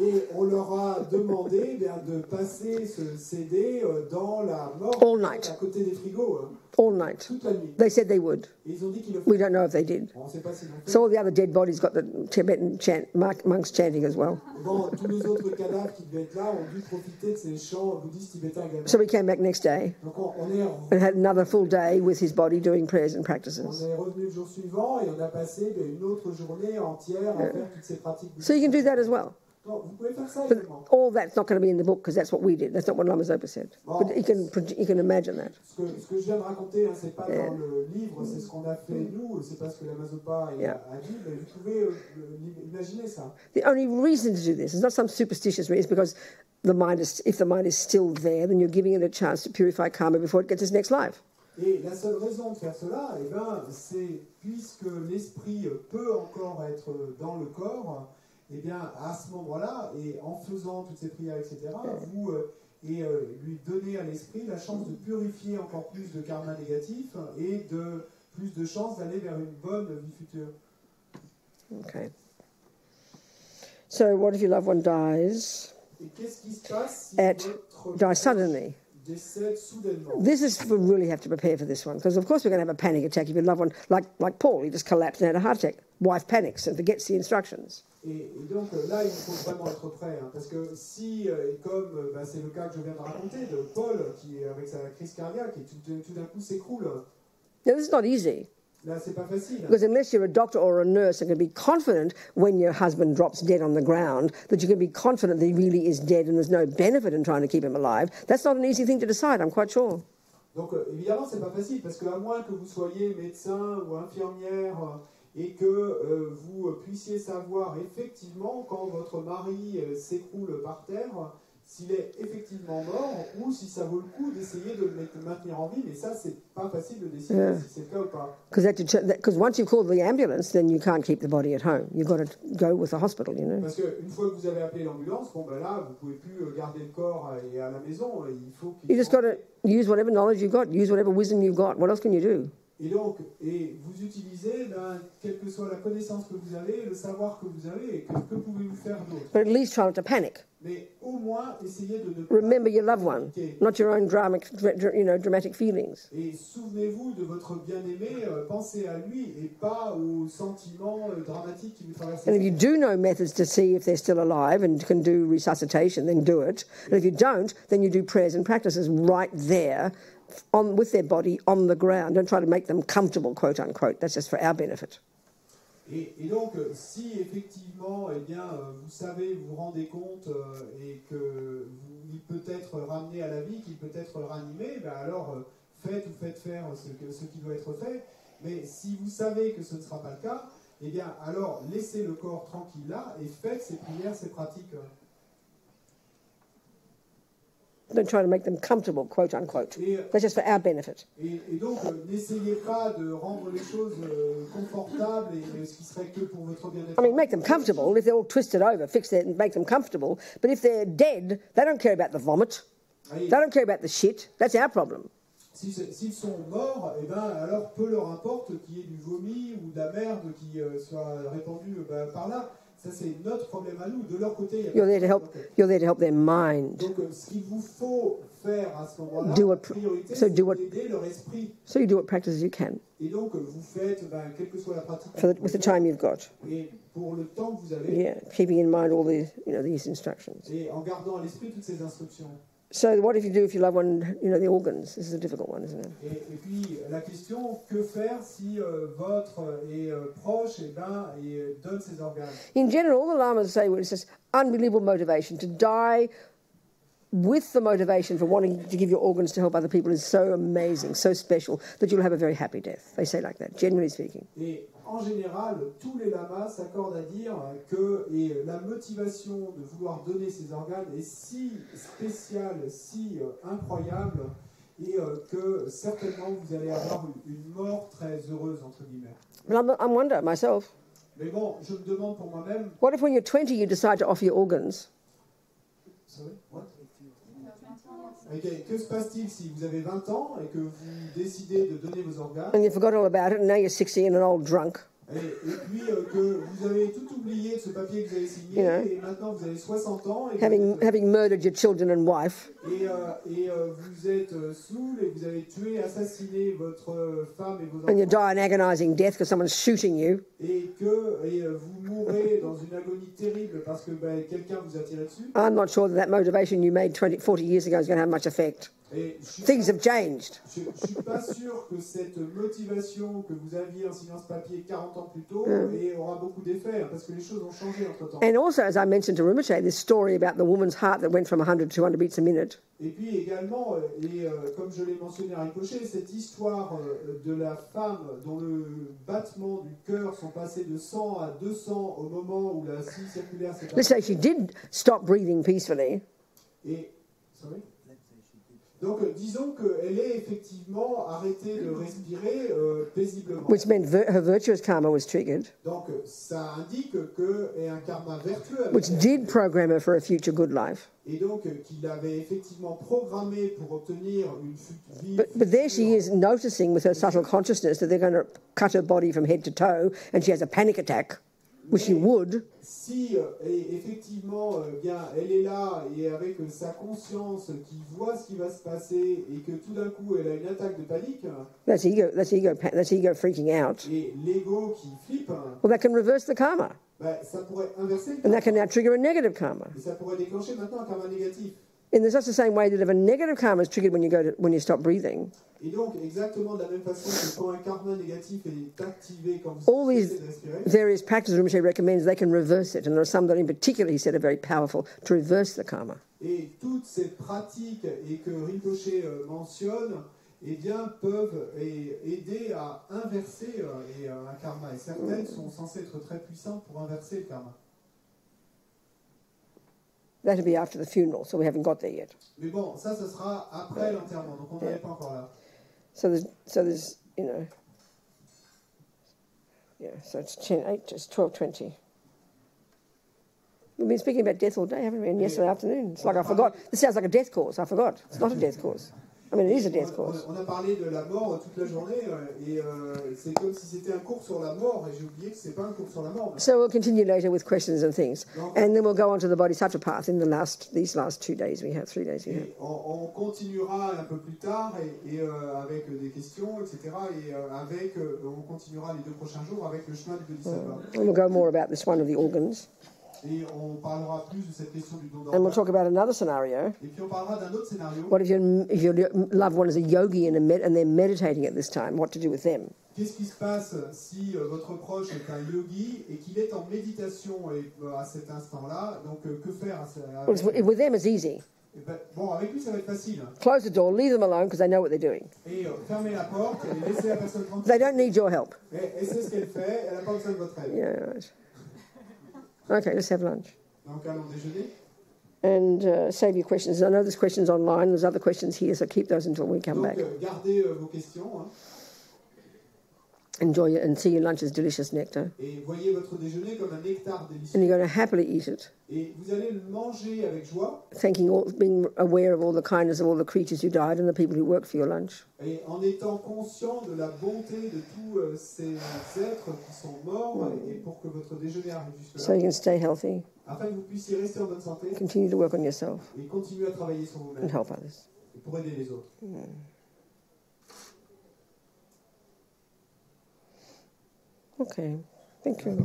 Et on leur a demandé de passer ce CD dans la morgue all night. À côté des frigos. All night. Toute la nuit. They said they would. Et ils ont dit qu'ils le we don't know if they did. On sait pas s'ils l'ont fait. So all the other dead bodies got the Tibetan monks chanting as well. Bon, tous les autres cadavres qui devaient être là ont dû profiter de ces chants bouddhistes tibétains également. So we came back next day. Donc on est and had another full day with his body doing prayers and practices. On est revenu le jour suivant et on a passé une autre journée entière à faire toutes ces pratiques. So you can do that as well. Donc, vous pouvez faire ça but également. All that's not going to be in the book because that's what we did. That's not what Lama Zopa said. Bon, but you can imagine that. Ce que je viens de raconter, c'est pas dans le livre, c'est ce qu'on a fait nous, c'est pas ce que Lama Zopa a dit, mais vous pouvez imaginer ça. The only reason to do this is not some superstitious reason, it's because if the mind is still there, then you're giving it a chance to purify karma before it gets its next life. Et la seule raison de faire cela, c'est puisque l'esprit peut encore être dans le corps. Eh bien, à ce moment-là, et en faisant toutes ces prières, etc., vous lui donnez à l'esprit la chance de purifier encore plus de karma négatif et de plus de chances d'aller vers une bonne vie future. Okay. So, what if your loved one dies? Et qu'est-ce qui se passe si dies suddenly? Décède soudainement. We really have to prepare for this one, because of course we're going to have a panic attack if your loved one, like Paul, he just collapsed and had a heart attack. Wife panics and forgets the instructions. Et donc là, il faut vraiment être prêt, parce que si, comme c'est le cas que je viens de raconter, de Paul, qui avec sa crise cardiaque, et tout d'un coup s'écroule. Now, this is not easy. Là, c'est pas facile. Because unless you're a doctor or a nurse and can be confident when your husband drops dead on the ground, that you can be confident that he really is dead and there's no benefit in trying to keep him alive, that's not an easy thing to decide, I'm quite sure. Donc évidemment, c'est pas facile, parce qu'à moins que vous soyez médecin ou infirmière, et que vous puissiez savoir effectivement quand votre mari s'écroule par terre, s'il est effectivement mort ou si ça vaut le coup d'essayer de le maintenir en vie. Mais ça, c'est pas facile de décider si c'est le cas ou pas. Because once you call the ambulance, then you can't keep the body at home. You've got to go with the hospital, you know. Parce qu'une fois que vous avez appelé l'ambulance, bon ben là, vous pouvez plus garder le corps à la maison. Il faut you just got to use whatever knowledge you've got, use whatever wisdom you've got. What else can you do? Et donc, vous utilisez, quelle que soit la connaissance que vous avez, le savoir que vous avez, que pouvez-vous faire d'autre? But at least try not to panic. Mais au moins, essayez de ne pas Remember your loved one, not your own dramatic feelings. Et souvenez-vous de votre bien-aimé, pensez à lui et pas aux sentiments dramatiques qui vous traversent. And if you do know methods to see if they're still alive and can do resuscitation, then do it. And if you don't, then you do prayers and practices right there with their body on the ground. Don't try to make them comfortable, quote unquote. That's just for our benefit. Et donc, si effectivement, eh bien, vous savez, vous vous rendez compte et qu'il peut être ramené à la vie, qu'il peut être ranimé, ben alors faites faire ce qui doit être fait. Mais si vous savez que ce ne sera pas le cas, eh bien, alors laissez le corps tranquille là et faites ces prières, ces pratiques. Don't try to make them comfortable, quote unquote. That's just for our benefit. Et donc, n'essayez pas de rendre les choses confortables et ce qui serait que pour votre bien-être. I mean, make them comfortable. If they're all twisted over, fix it and make them comfortable. But if they're dead, they don't care about the vomit. They don't care about the shit. That's our problem. S'ils sont morts, eh ben, alors peu leur importe qu'il y ait du vomi ou de la merde qui soit répandue par là. Ça, c'est notre problème à nous. De leur côté, you're there to help their mind. Donc, ce qu'il vous faut faire à ce moment-là, la priorité, c'est d'aider leur esprit. So you do what practices you can. Et donc, vous faites, quelle que soit la pratique. With the time you've got. Et pour le temps que vous avez. Yeah, keeping in mind all these instructions. Et en gardant à l'esprit toutes ces instructions. So what if you do if your loved one, the organs? This is a difficult one, isn't it? Et puis la question, que faire si votre proche donne ses organes? In general, all the lamas say it's this unbelievable motivation to die with the motivation for wanting to give your organs to help other people is so amazing, so special that you'll have a very happy death. They say like that, generally speaking. Et en général, tous les lamas s'accordent à dire que la motivation de vouloir donner ses organes est si spéciale, si incroyable, et que certainement vous allez avoir une mort très heureuse, entre guillemets. But I wonder myself. Mais bon, je me demande pour moi-même. What if when you're 20 you decide to offer your organs? Sorry, what? Okay. Que se passe-t-il si vous avez 20 ans et que vous décidez de donner vos organes? And you forgot all about it, and now you're 60 and an old drunk. Et puis que vous avez tout oublié de ce papier que vous avez signé, et maintenant vous avez 60 ans. Et having murdered your children and wife. Et vous êtes saoul et vous avez tué, assassiné votre femme et vos enfants. And you die an agonizing death because someone's shooting you. Et vous mourrez dans une agonie terrible parce que quelqu'un vous a tiré dessus. I'm not sure that motivation you made 40 years ago is going to have much effect. Things have changed. Je ne suis pas sûr que cette motivation que vous aviez en signant ce papier 40 ans plus tôt aura beaucoup d'effet, parce que les choses ont changé entre-temps. And also, as I mentioned to Rinpoche, this story about the woman's heart that went from 100 to 200 beats a minute. Et puis également, comme je l'ai mentionné à Rinpoche, cette histoire de la femme dont le battement du cœur sont passés de 100 à 200 au moment où la scie circulaire s'est passée. Let's say she did stop breathing peacefully. Sorry? Donc, disons qu'elle est effectivement arrêtée de respirer paisiblement. Which meant her virtuous karma was triggered. Donc, ça indique qu'il y a un karma vertueux. Which did program her for a future good life. Et donc, qu'il avait effectivement programmé pour obtenir une vie. But there she is noticing with her subtle consciousness that they're going to cut her body from head to toe, and she has a panic attack, which she would. Si effectivement bien, elle est là et avec sa conscience qui voit ce qui va se passer et que tout d'un coup elle a une attaque de panique. That's ego freaking out. Et l'ego qui flippe. Well, that can reverse the karma. Ça pourrait inverser le karma. And that can now trigger a negative karma. Et ça pourrait déclencher maintenant un karma négatif. In just the same way that if a negative karma is triggered when you stop breathing. Et donc exactement de la même façon que quand un karma négatif est activé quand vous all these various practices Rinpoche recommends, they can reverse it, and there are some that in particular he said are very powerful to reverse the karma. Et toutes ces pratiques et que Rinpoche mentionne, eh bien, peuvent aider à inverser un karma. Et certaines sont censées être très puissantes pour inverser le karma. That'll be after the funeral, so we haven't got there yet. Mais bon, ça, ce sera après l'enterrement, donc on n'en est pas encore là. So there's, you know, yeah, so it's 10:08, it's 12:20. We've been speaking about death all day, haven't we? And yesterday afternoon. It's like I forgot. This sounds like a death course. I forgot. It's not a death course. I mean, it is a death course. On a parlé de la mort toute la journée et c'est comme si c'était un cours sur la mort et j'ai oublié que c'est pas un cours sur la mort. So we'll continue later with questions and things, and then we'll go on to the bodhisattva path in these last 2 days we have, 3 days we have. On continuera un peu plus tard et avec des questions, etc. Et on continuera les 2 prochains jours avec le chemin du bodhisattva. And we'll go more about this one of the organs. Et on parlera plus de cette question du don And d'organes. we'll talk about another scenario. Et puis on parlera d'un autre scénario. What if your loved one is a yogi and they're meditating at this time? What to do with them? Qu'est-ce qui se passe si votre proche est un yogi et qu'il est en méditation à cet instant-là? Donc que faire With them, it's easy. Bon, avec lui, ça va être facile. Close the door, leave them alone because they know what they're doing. Et fermez la porte et laissez la personne tranquille. They don't need your help. Et c'est ce qu'elle fait, elle n'a pas besoin de votre aide. Yeah, right. Okay, let's have lunch. Donc allons déjeuner. And save your questions. I know there's questions online. There's other questions here, so keep those until we come Donc back. gardez vos questions. Hein. Enjoy it and see your lunch as delicious nectar. Et voyez votre déjeuner comme un nectar délicieux. And you're going to happily eat it. Et vous allez le manger avec joie. Being aware of all the kindness of all the creatures who died and the people who worked for your lunch. Et en étant conscient de la bonté de tous ces êtres qui sont morts et pour que votre déjeuner arrive jusque-là. So you can stay healthy. Afin que vous puissiez rester en bonne santé. Continue to work on yourself. Et continuer à travailler sur vous-même. And help others. Et pour aider les autres. Okay, thank you.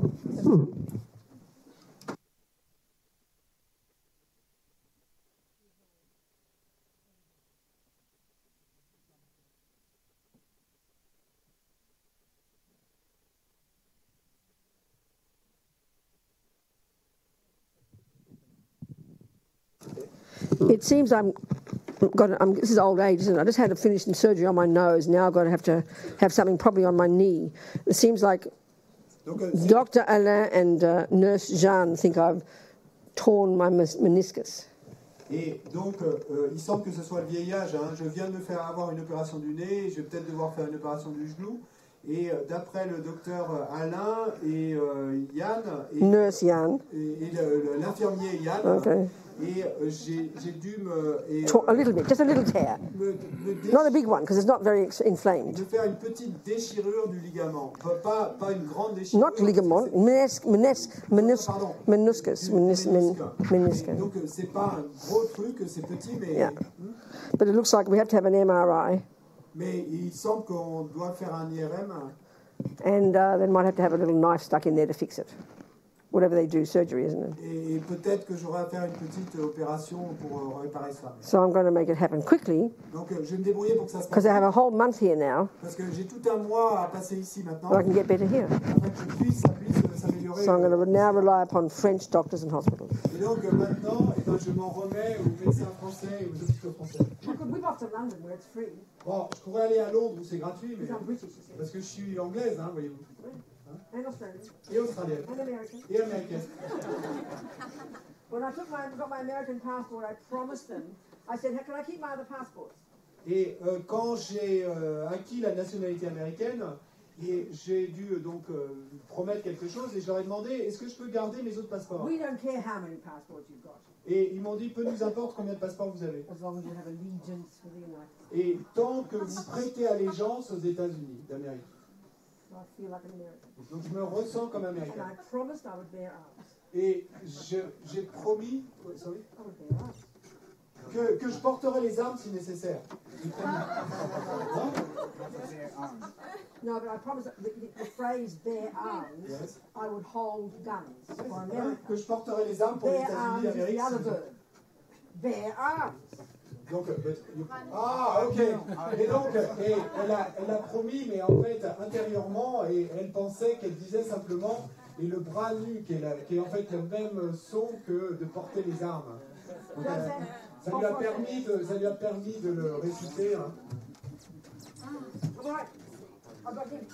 It seems this is old age, isn't it? I just had to finish surgery on my nose. Now I've got to have something probably on my knee. It seems like Dr. Alain and Nurse Jeanne think I've torn my meniscus. Et donc, il semble que ce soit le vieillage. Hein. Je viens de me faire avoir une opération du nez. Je vais peut-être devoir faire une opération du genou. Et d'après le docteur Alain et Yann, Nurse Yann, et l'infirmier Yann, okay. Et j'ai dû a little bit, just a little tear. Not a big one, because it's not very inflamed. De faire une petite déchirure du ligament. Pas une grande déchirure. Not ligament, meniscus. Donc, c'est pas un gros truc, c'est petit, mais... Yeah. But it looks like we have to have an MRI. Mais il semble qu'on doit faire un IRM. And then might have to have a little knife stuck in there to fix it. Whatever they do, surgery, isn't it? Et peut-être que j'aurai à faire une petite opération pour réparer ça. So I'm going to make it happen quickly. Donc je vais me débrouiller pour que ça se passe. Because I have a whole month here now. Parce que j'ai tout un mois à passer ici maintenant. So I can get better here. Afin que ça puisse s'améliorer. So I'm going to now rely upon French doctors and hospitals. Et donc maintenant, je m'en remets aux médecins français et aux hôpitaux français. I could whip off to London where it's free. Bon, je pourrais aller à Londres où c'est gratuit, mais parce que je suis anglaise, hein, voyez-vous. And Australian. Et australienne. And American. Et américaine. When I got my American passport, I promised them. I said, "Can I keep my other passports?" Et quand j'ai acquis la nationalité américaine, et j'ai dû donc promettre quelque chose, et je leur ai demandé, est-ce que je peux garder mes autres passeports? We don't care how many passports you've got. Et ils m'ont dit, peu nous importe combien de passeports vous avez. As long as you have allegiance for the United States. Et tant que vous prêtez allégeance aux États-Unis d'Amérique. I feel like an American. Donc je me ressens comme américain. And I promised I would bear arms. Et j'ai promis que je porterai les armes si nécessaire. Hein? No, but I promised the phrase bear arms, yes. I would hold guns for America. Que je porterai les armes pour les États-Unis d'Amérique. Bear arms is the other verb. Bear arms. Donc, ok. Et donc, elle a promis, mais en fait, intérieurement, et elle pensait qu'elle disait simplement, et le bras nu, qui est en fait le même son que de porter les armes. Donc, ça lui a permis de le réciter. Hein. All right, I've got him.